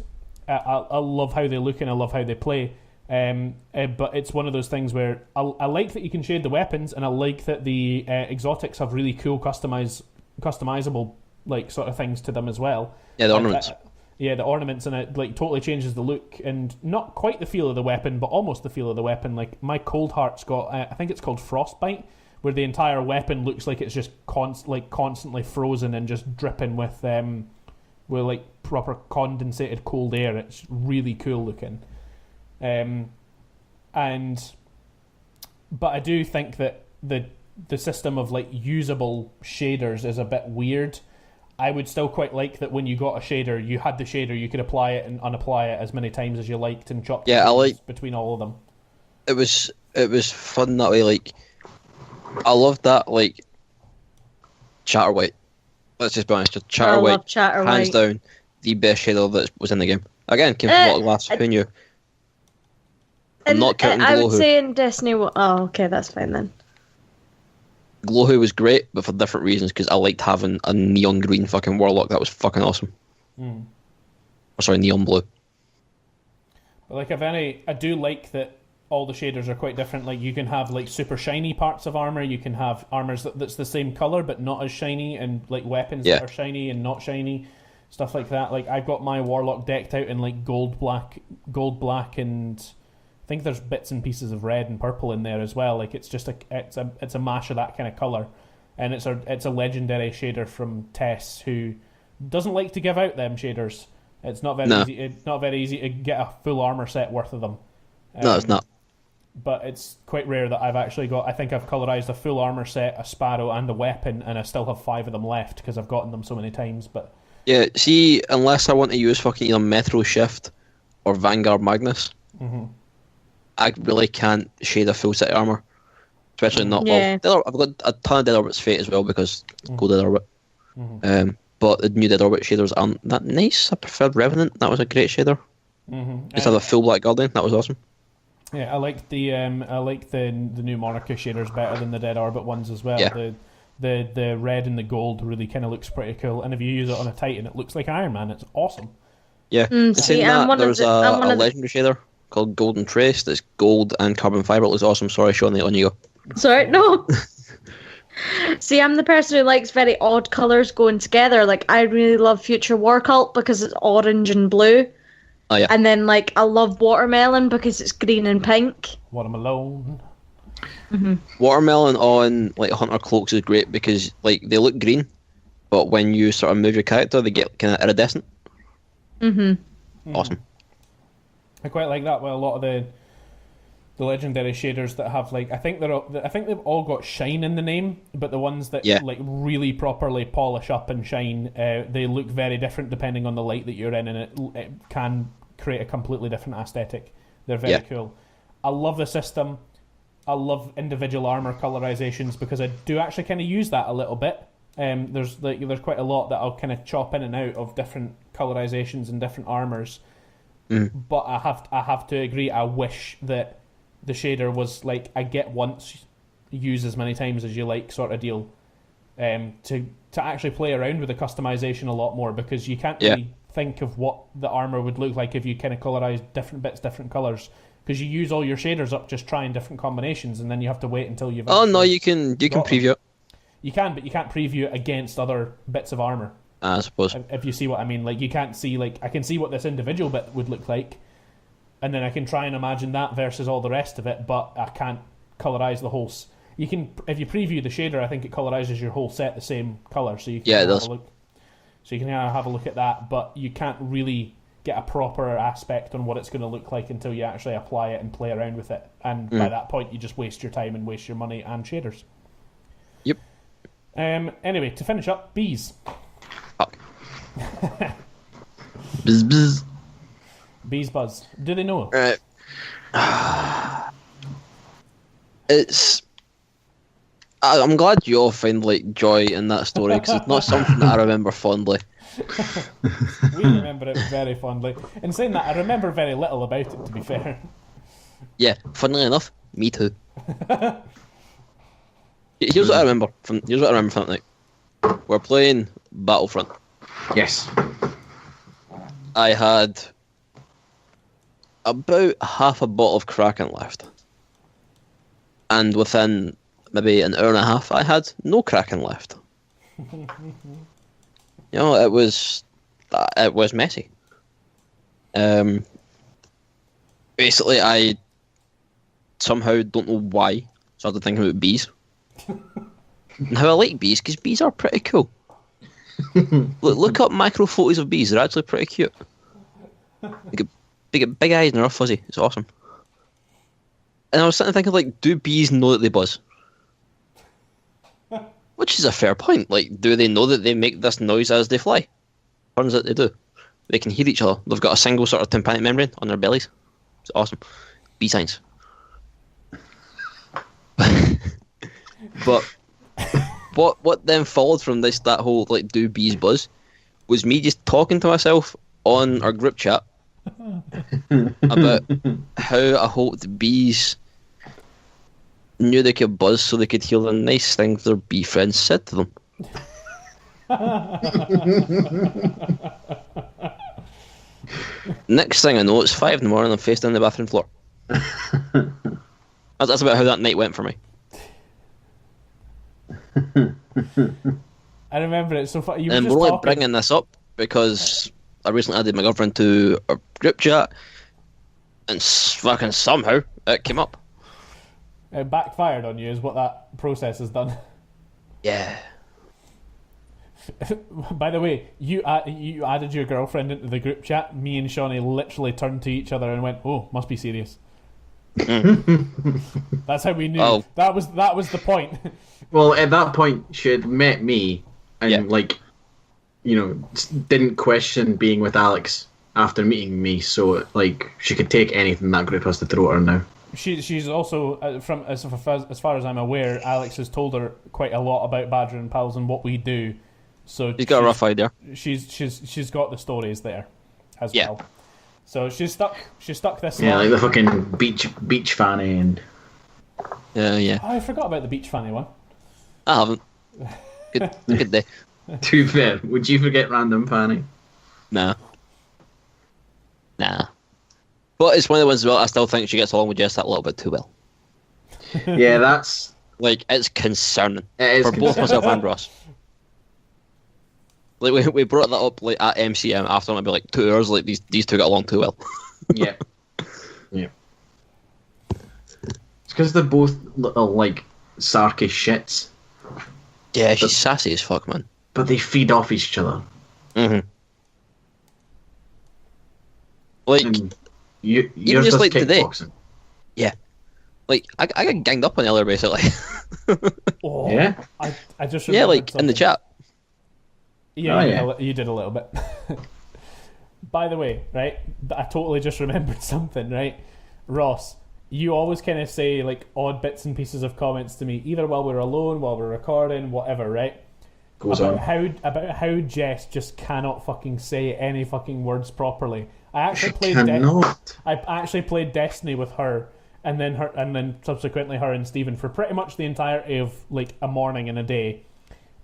I love how they look and I love how they play. But it's one of those things where I like that you can shade the weapons, and I like that the exotics have really cool customizable like sort of things to them as well. Yeah, the ornaments. The ornaments, and it like totally changes the look and not quite the feel of the weapon, but almost the feel of the weapon. Like my Cold Heart's got, I think it's called Frostbite, where the entire weapon looks like it's just constantly frozen and just dripping with like proper condensated cold air. It's really cool looking. But I do think that the system of like usable shaders is a bit weird. I would still quite like that when you got a shader, you had the shader, you could apply it and unapply it as many times as you liked and chop between all of them. It was fun that way. Like I loved that, like Chatterwhite. Let's just be honest, Chatterwhite, hands down, the best shader that was in the game. Again, came from a lot of glass. Who knew? I'm not counting Glowhoo. I would say in Destiny. Oh, okay, that's fine then. Glowhoo was great, but for different reasons, because I liked having a neon green fucking warlock. That was fucking awesome. Or sorry, neon blue. But like, I do like that all the shaders are quite different. Like, you can have like super shiny parts of armor. You can have armors that's the same color but not as shiny, and like weapons that are shiny and not shiny, stuff like that. Like, I've got my warlock decked out in like gold, black, and think there's bits and pieces of red and purple in there as well. Like it's just it's a mash of that kind of color, and it's a legendary shader from Tess, who doesn't like to give out them shaders. It's not very easy. It's not very easy to get a full armor set worth of them. No, it's not. But it's quite rare that I've actually got. I think I've colorized a full armor set, a sparrow, and a weapon, and I still have 5 of them left because I've gotten them so many times. But yeah, see, unless I want to use fucking either Metro Shift or Vanguard Magnus, I really can't shade a full set of armor. Especially not. Yeah. Well, I've got a ton of Dead Orbit's Fate as well because go Dead Orbit. But the new Dead Orbit shaders aren't that nice. I preferred Revenant. That was a great shader. Just have a full Black Guardian. That was awesome. Yeah, I like the new Monarchy shaders better than the Dead Orbit ones as well. Yeah. The red and the gold really kind of looks pretty cool, and if you use it on a Titan, it looks like Iron Man. It's awesome. Yeah. See, I'm one there's of the, a legendary shader called Golden Trace. That's gold and carbon fiber. It looks awesome. Sorry, Shauni, on you go. Sorry, no. See, I'm the person who likes very odd colours going together. Like, I really love Future War Cult because it's orange and blue. Oh, yeah. And then, like, I love Watermelon because it's green and pink. Watermelon. Watermelon on like Hunter Cloaks is great because like they look green, but when you sort of move your character, they get kind of iridescent. Awesome. I quite like that. Well, a lot of the legendary shaders that have like I think they've all got shine in the name, but the ones that like really properly polish up and shine, they look very different depending on the light that you're in, and it can create a completely different aesthetic. They're very cool. I love the system. I love individual armor colorizations because I do actually kind of use that a little bit. There's quite a lot that I'll kind of chop in and out of different colorizations and different armors. But I have to agree. I wish that the shader was like a get once, use as many times as you like sort of deal. To actually play around with the customization a lot more, because you can't really think of what the armor would look like if you kind of colorize different bits, different colors. Because you use all your shaders up just trying different combinations, and then you have to wait until you've. Oh no, you can preview it. You can, but you can't preview it against other bits of armor. I suppose. If you see what I mean, like you can't see, like I can see what this individual bit would look like, and then I can try and imagine that versus all the rest of it, but I can't colorize the whole. You can, if you preview the shader, I think it colorizes your whole set the same color, so you can it does. So you can have a look at that, but you can't really get a proper aspect on what it's going to look like until you actually apply it and play around with it. And by that point, you just waste your time and waste your money and shaders. Yep. Anyway, to finish up, bees. Fuck. Buzz buzz. Bees buzz. Do they know? It's. I'm glad you all find like joy in that story because it's not something that I remember fondly. We remember it very fondly. In saying that, I remember very little about it, to be fair. Yeah, funnily enough, me too. Here's what I remember from that night. We're playing Battlefront. Yes. I had about half a bottle of Kraken left. And within maybe an hour and a half, I had no Kraken left. You know, it was messy. Basically, I somehow don't know why started thinking about bees. Now I like bees because bees are pretty cool. Look up micro photos of bees; they're actually pretty cute. They get big eyes and they're all fuzzy. It's awesome. And I was sitting thinking, like, do bees know that they buzz? Which is a fair point. Like, do they know that they make this noise as they fly? Turns out they do. They can hear each other. They've got a single sort of tympanic membrane on their bellies. It's awesome. Bee science. But what then followed from that whole like do bees buzz was me just talking to myself on our group chat about how I hoped bees knew they could buzz so they could hear the nice things their bee friends said to them. Next thing I know, it's 5 a.m. I'm face down the bathroom floor. That's about how that night went for me. I remember it so far. And we're only bringing this up because I recently added my girlfriend to our group chat, And fucking somehow it came up. It backfired on you, is what that process has done. Yeah. By the way, you added your girlfriend into the group chat. Me and Shauni literally turned to each other and went, "Oh, must be serious." That's how we knew. Oh. That was the point. Well, at that point, she had met me and didn't question being with Alex after meeting me. So she could take anything that group has to throw at her now. She's also from as far as I'm aware, Alex has told her quite a lot about Badger and Pals and what we do. So She's got a rough idea. She's got the stories there as well. So she's stuck this Yeah, long. like the fucking beach fanny and... Yeah. Oh, I forgot about the beach fanny one. I haven't. Good day. To be fair, would you forget random fanny? Nah. But it's one of the ones as well, I still think she gets along with Jess that little bit too well. Yeah, that's... It's concerning. It is for both myself and Ross. We brought that up at MCM after maybe 2 hours. These two got along too well. Yeah. It's because they're both little sarky shits. Yeah, she's sassy as fuck, man. But they feed off each other. Mm-hmm. Yours even just does today. kickboxing. Yeah. I got ganged up on earlier, basically. Oh, Yeah? I just Yeah, remembered in the something. chat. Yeah, you did a little bit. By the way, right, I totally just remembered something, right? Ross, you always kind of say odd bits and pieces of comments to me, either while we're alone, while we're recording, whatever, right? About how Jess just cannot fucking say any fucking words properly. I actually played Destiny with her, and then subsequently her and Steven for pretty much the entirety of a morning and a day.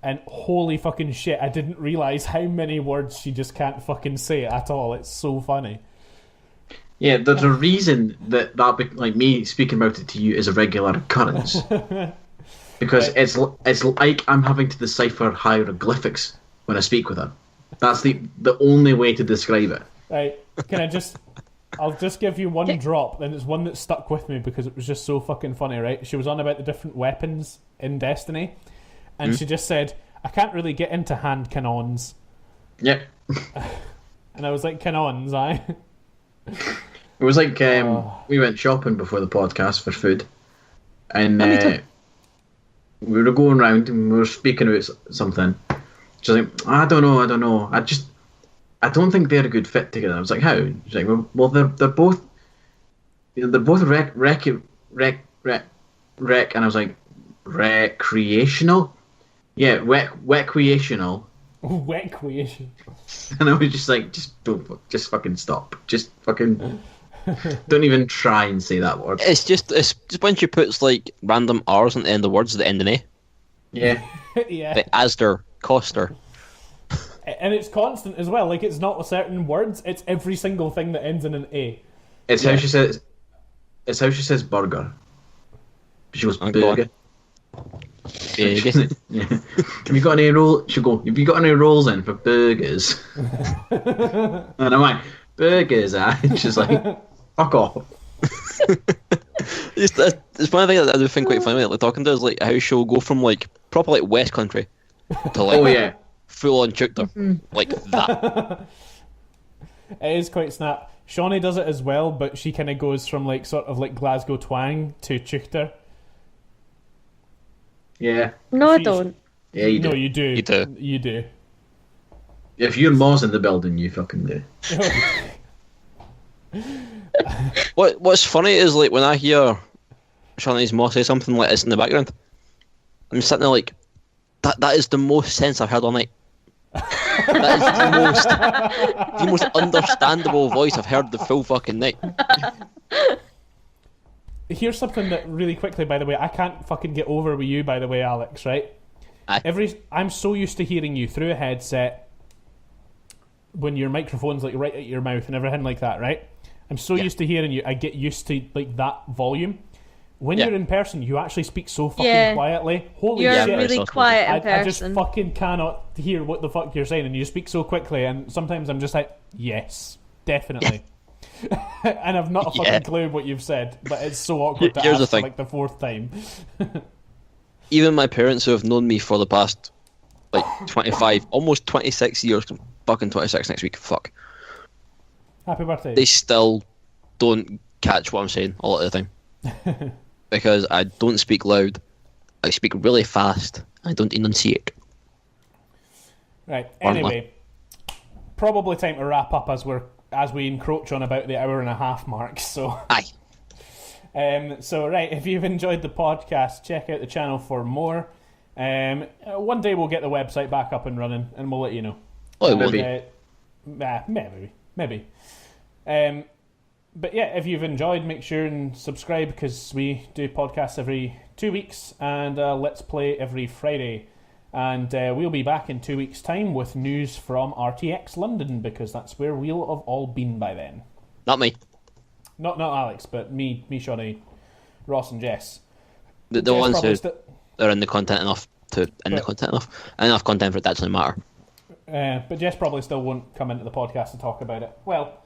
And holy fucking shit, I didn't realise how many words she just can't fucking say at all. It's so funny. Yeah, there's a reason that me speaking about it to you is a regular occurrence. Because it's like I'm having to decipher hieroglyphics when I speak with her. That's the only way to describe it. Right, I'll just give you one drop, and it's one that stuck with me because it was just so fucking funny, right? She was on about the different weapons in Destiny, and she just said, "I can't really get into hand cannons." Yep. And I was like, "Cannons, aye?" It was we went shopping before the podcast for food, and we were going round and we were speaking about something. She's like, I don't know. I don't think they're a good fit together. I was like, how? She's like, well, they're both rec, and I was like, recreational? Yeah, recreational. Recreation. And I was just like, just fucking stop. Just fucking don't even try and say that word. It's just when she puts random R's on the end of words at the end of an A. Yeah. Yeah. Like Asder, Coster. And it's constant as well. It's not certain words. It's every single thing that ends in an A. It's how she says. It's how she says burger. She goes burger. Yeah. Have you got any roll? She'll go. Have you got any rolls in for burgers? And I'm like, burgers, And she's like, fuck off. It's one of the things that I do think quite funny. Talking to is how she'll go from proper West Country to oh yeah, full on Chukter like that. It is quite snap. Shauni does it as well, but she kind of goes from sort of Glasgow twang to Chukter. yeah. No, I don't. Yeah, you do. No, you do. You do. You do. If your mom's in the building, you fucking do. What's funny is when I hear Shauni's mom say something like this in the background, I'm sitting there that is the most sense I've heard all night. That is the most understandable voice I've heard the full fucking night. Here's something that really quickly, by the way, I can't fucking get over with you, by the way, Alex, right? Aye. I'm so used to hearing you through a headset when your microphone's right at your mouth and everything like that, right? I'm so used to hearing you, I get used to that volume. When you're in person, you actually speak so fucking quietly. Holy shit. You're really quiet in person. I just fucking cannot hear what the fuck you're saying, and you speak so quickly, and sometimes I'm just like, yes, definitely. and I've not a fucking clue what you've said, but it's so awkward to Here's ask the for thing. like the fourth time. Even my parents, who have known me for the past like 25, almost 26 years, fucking 26 next week. Fuck. Happy birthday. They still don't catch what I'm saying a lot of the time because I don't speak loud. I speak really fast. I don't enunciate. Right. Anyway, probably time to wrap up as we encroach on about the hour and a half mark. So. Aye. So right, if you've enjoyed the podcast, check out the channel for more. One day we'll get the website back up and running, and we'll let you know. Oh, maybe. But yeah, if you've enjoyed, make sure and subscribe because we do podcasts every 2 weeks and Let's Play every Friday. And we'll be back in 2 weeks' time with news from RTX London because that's where we'll have all been by then. Not me. Not Alex, but me, Shauni, Ross, and Jess. The Jess ones who probably are in the content enough enough content for it to actually matter. But Jess probably still won't come into the podcast to talk about it. Well,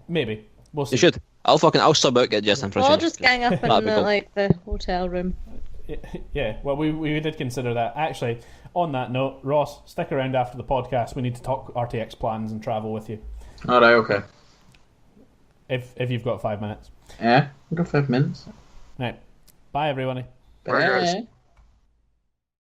maybe. We'll see. You should. I'll sub out, get Jess in for a We'll change. just gang up in That'd be cool. the hotel room. Yeah, well, we did consider that. Actually, on that note, Ross, stick around after the podcast. We need to talk RTX plans and travel with you. All right, okay. If you've got 5 minutes. Yeah, we've got 5 minutes. Right. Bye, everyone. Bye.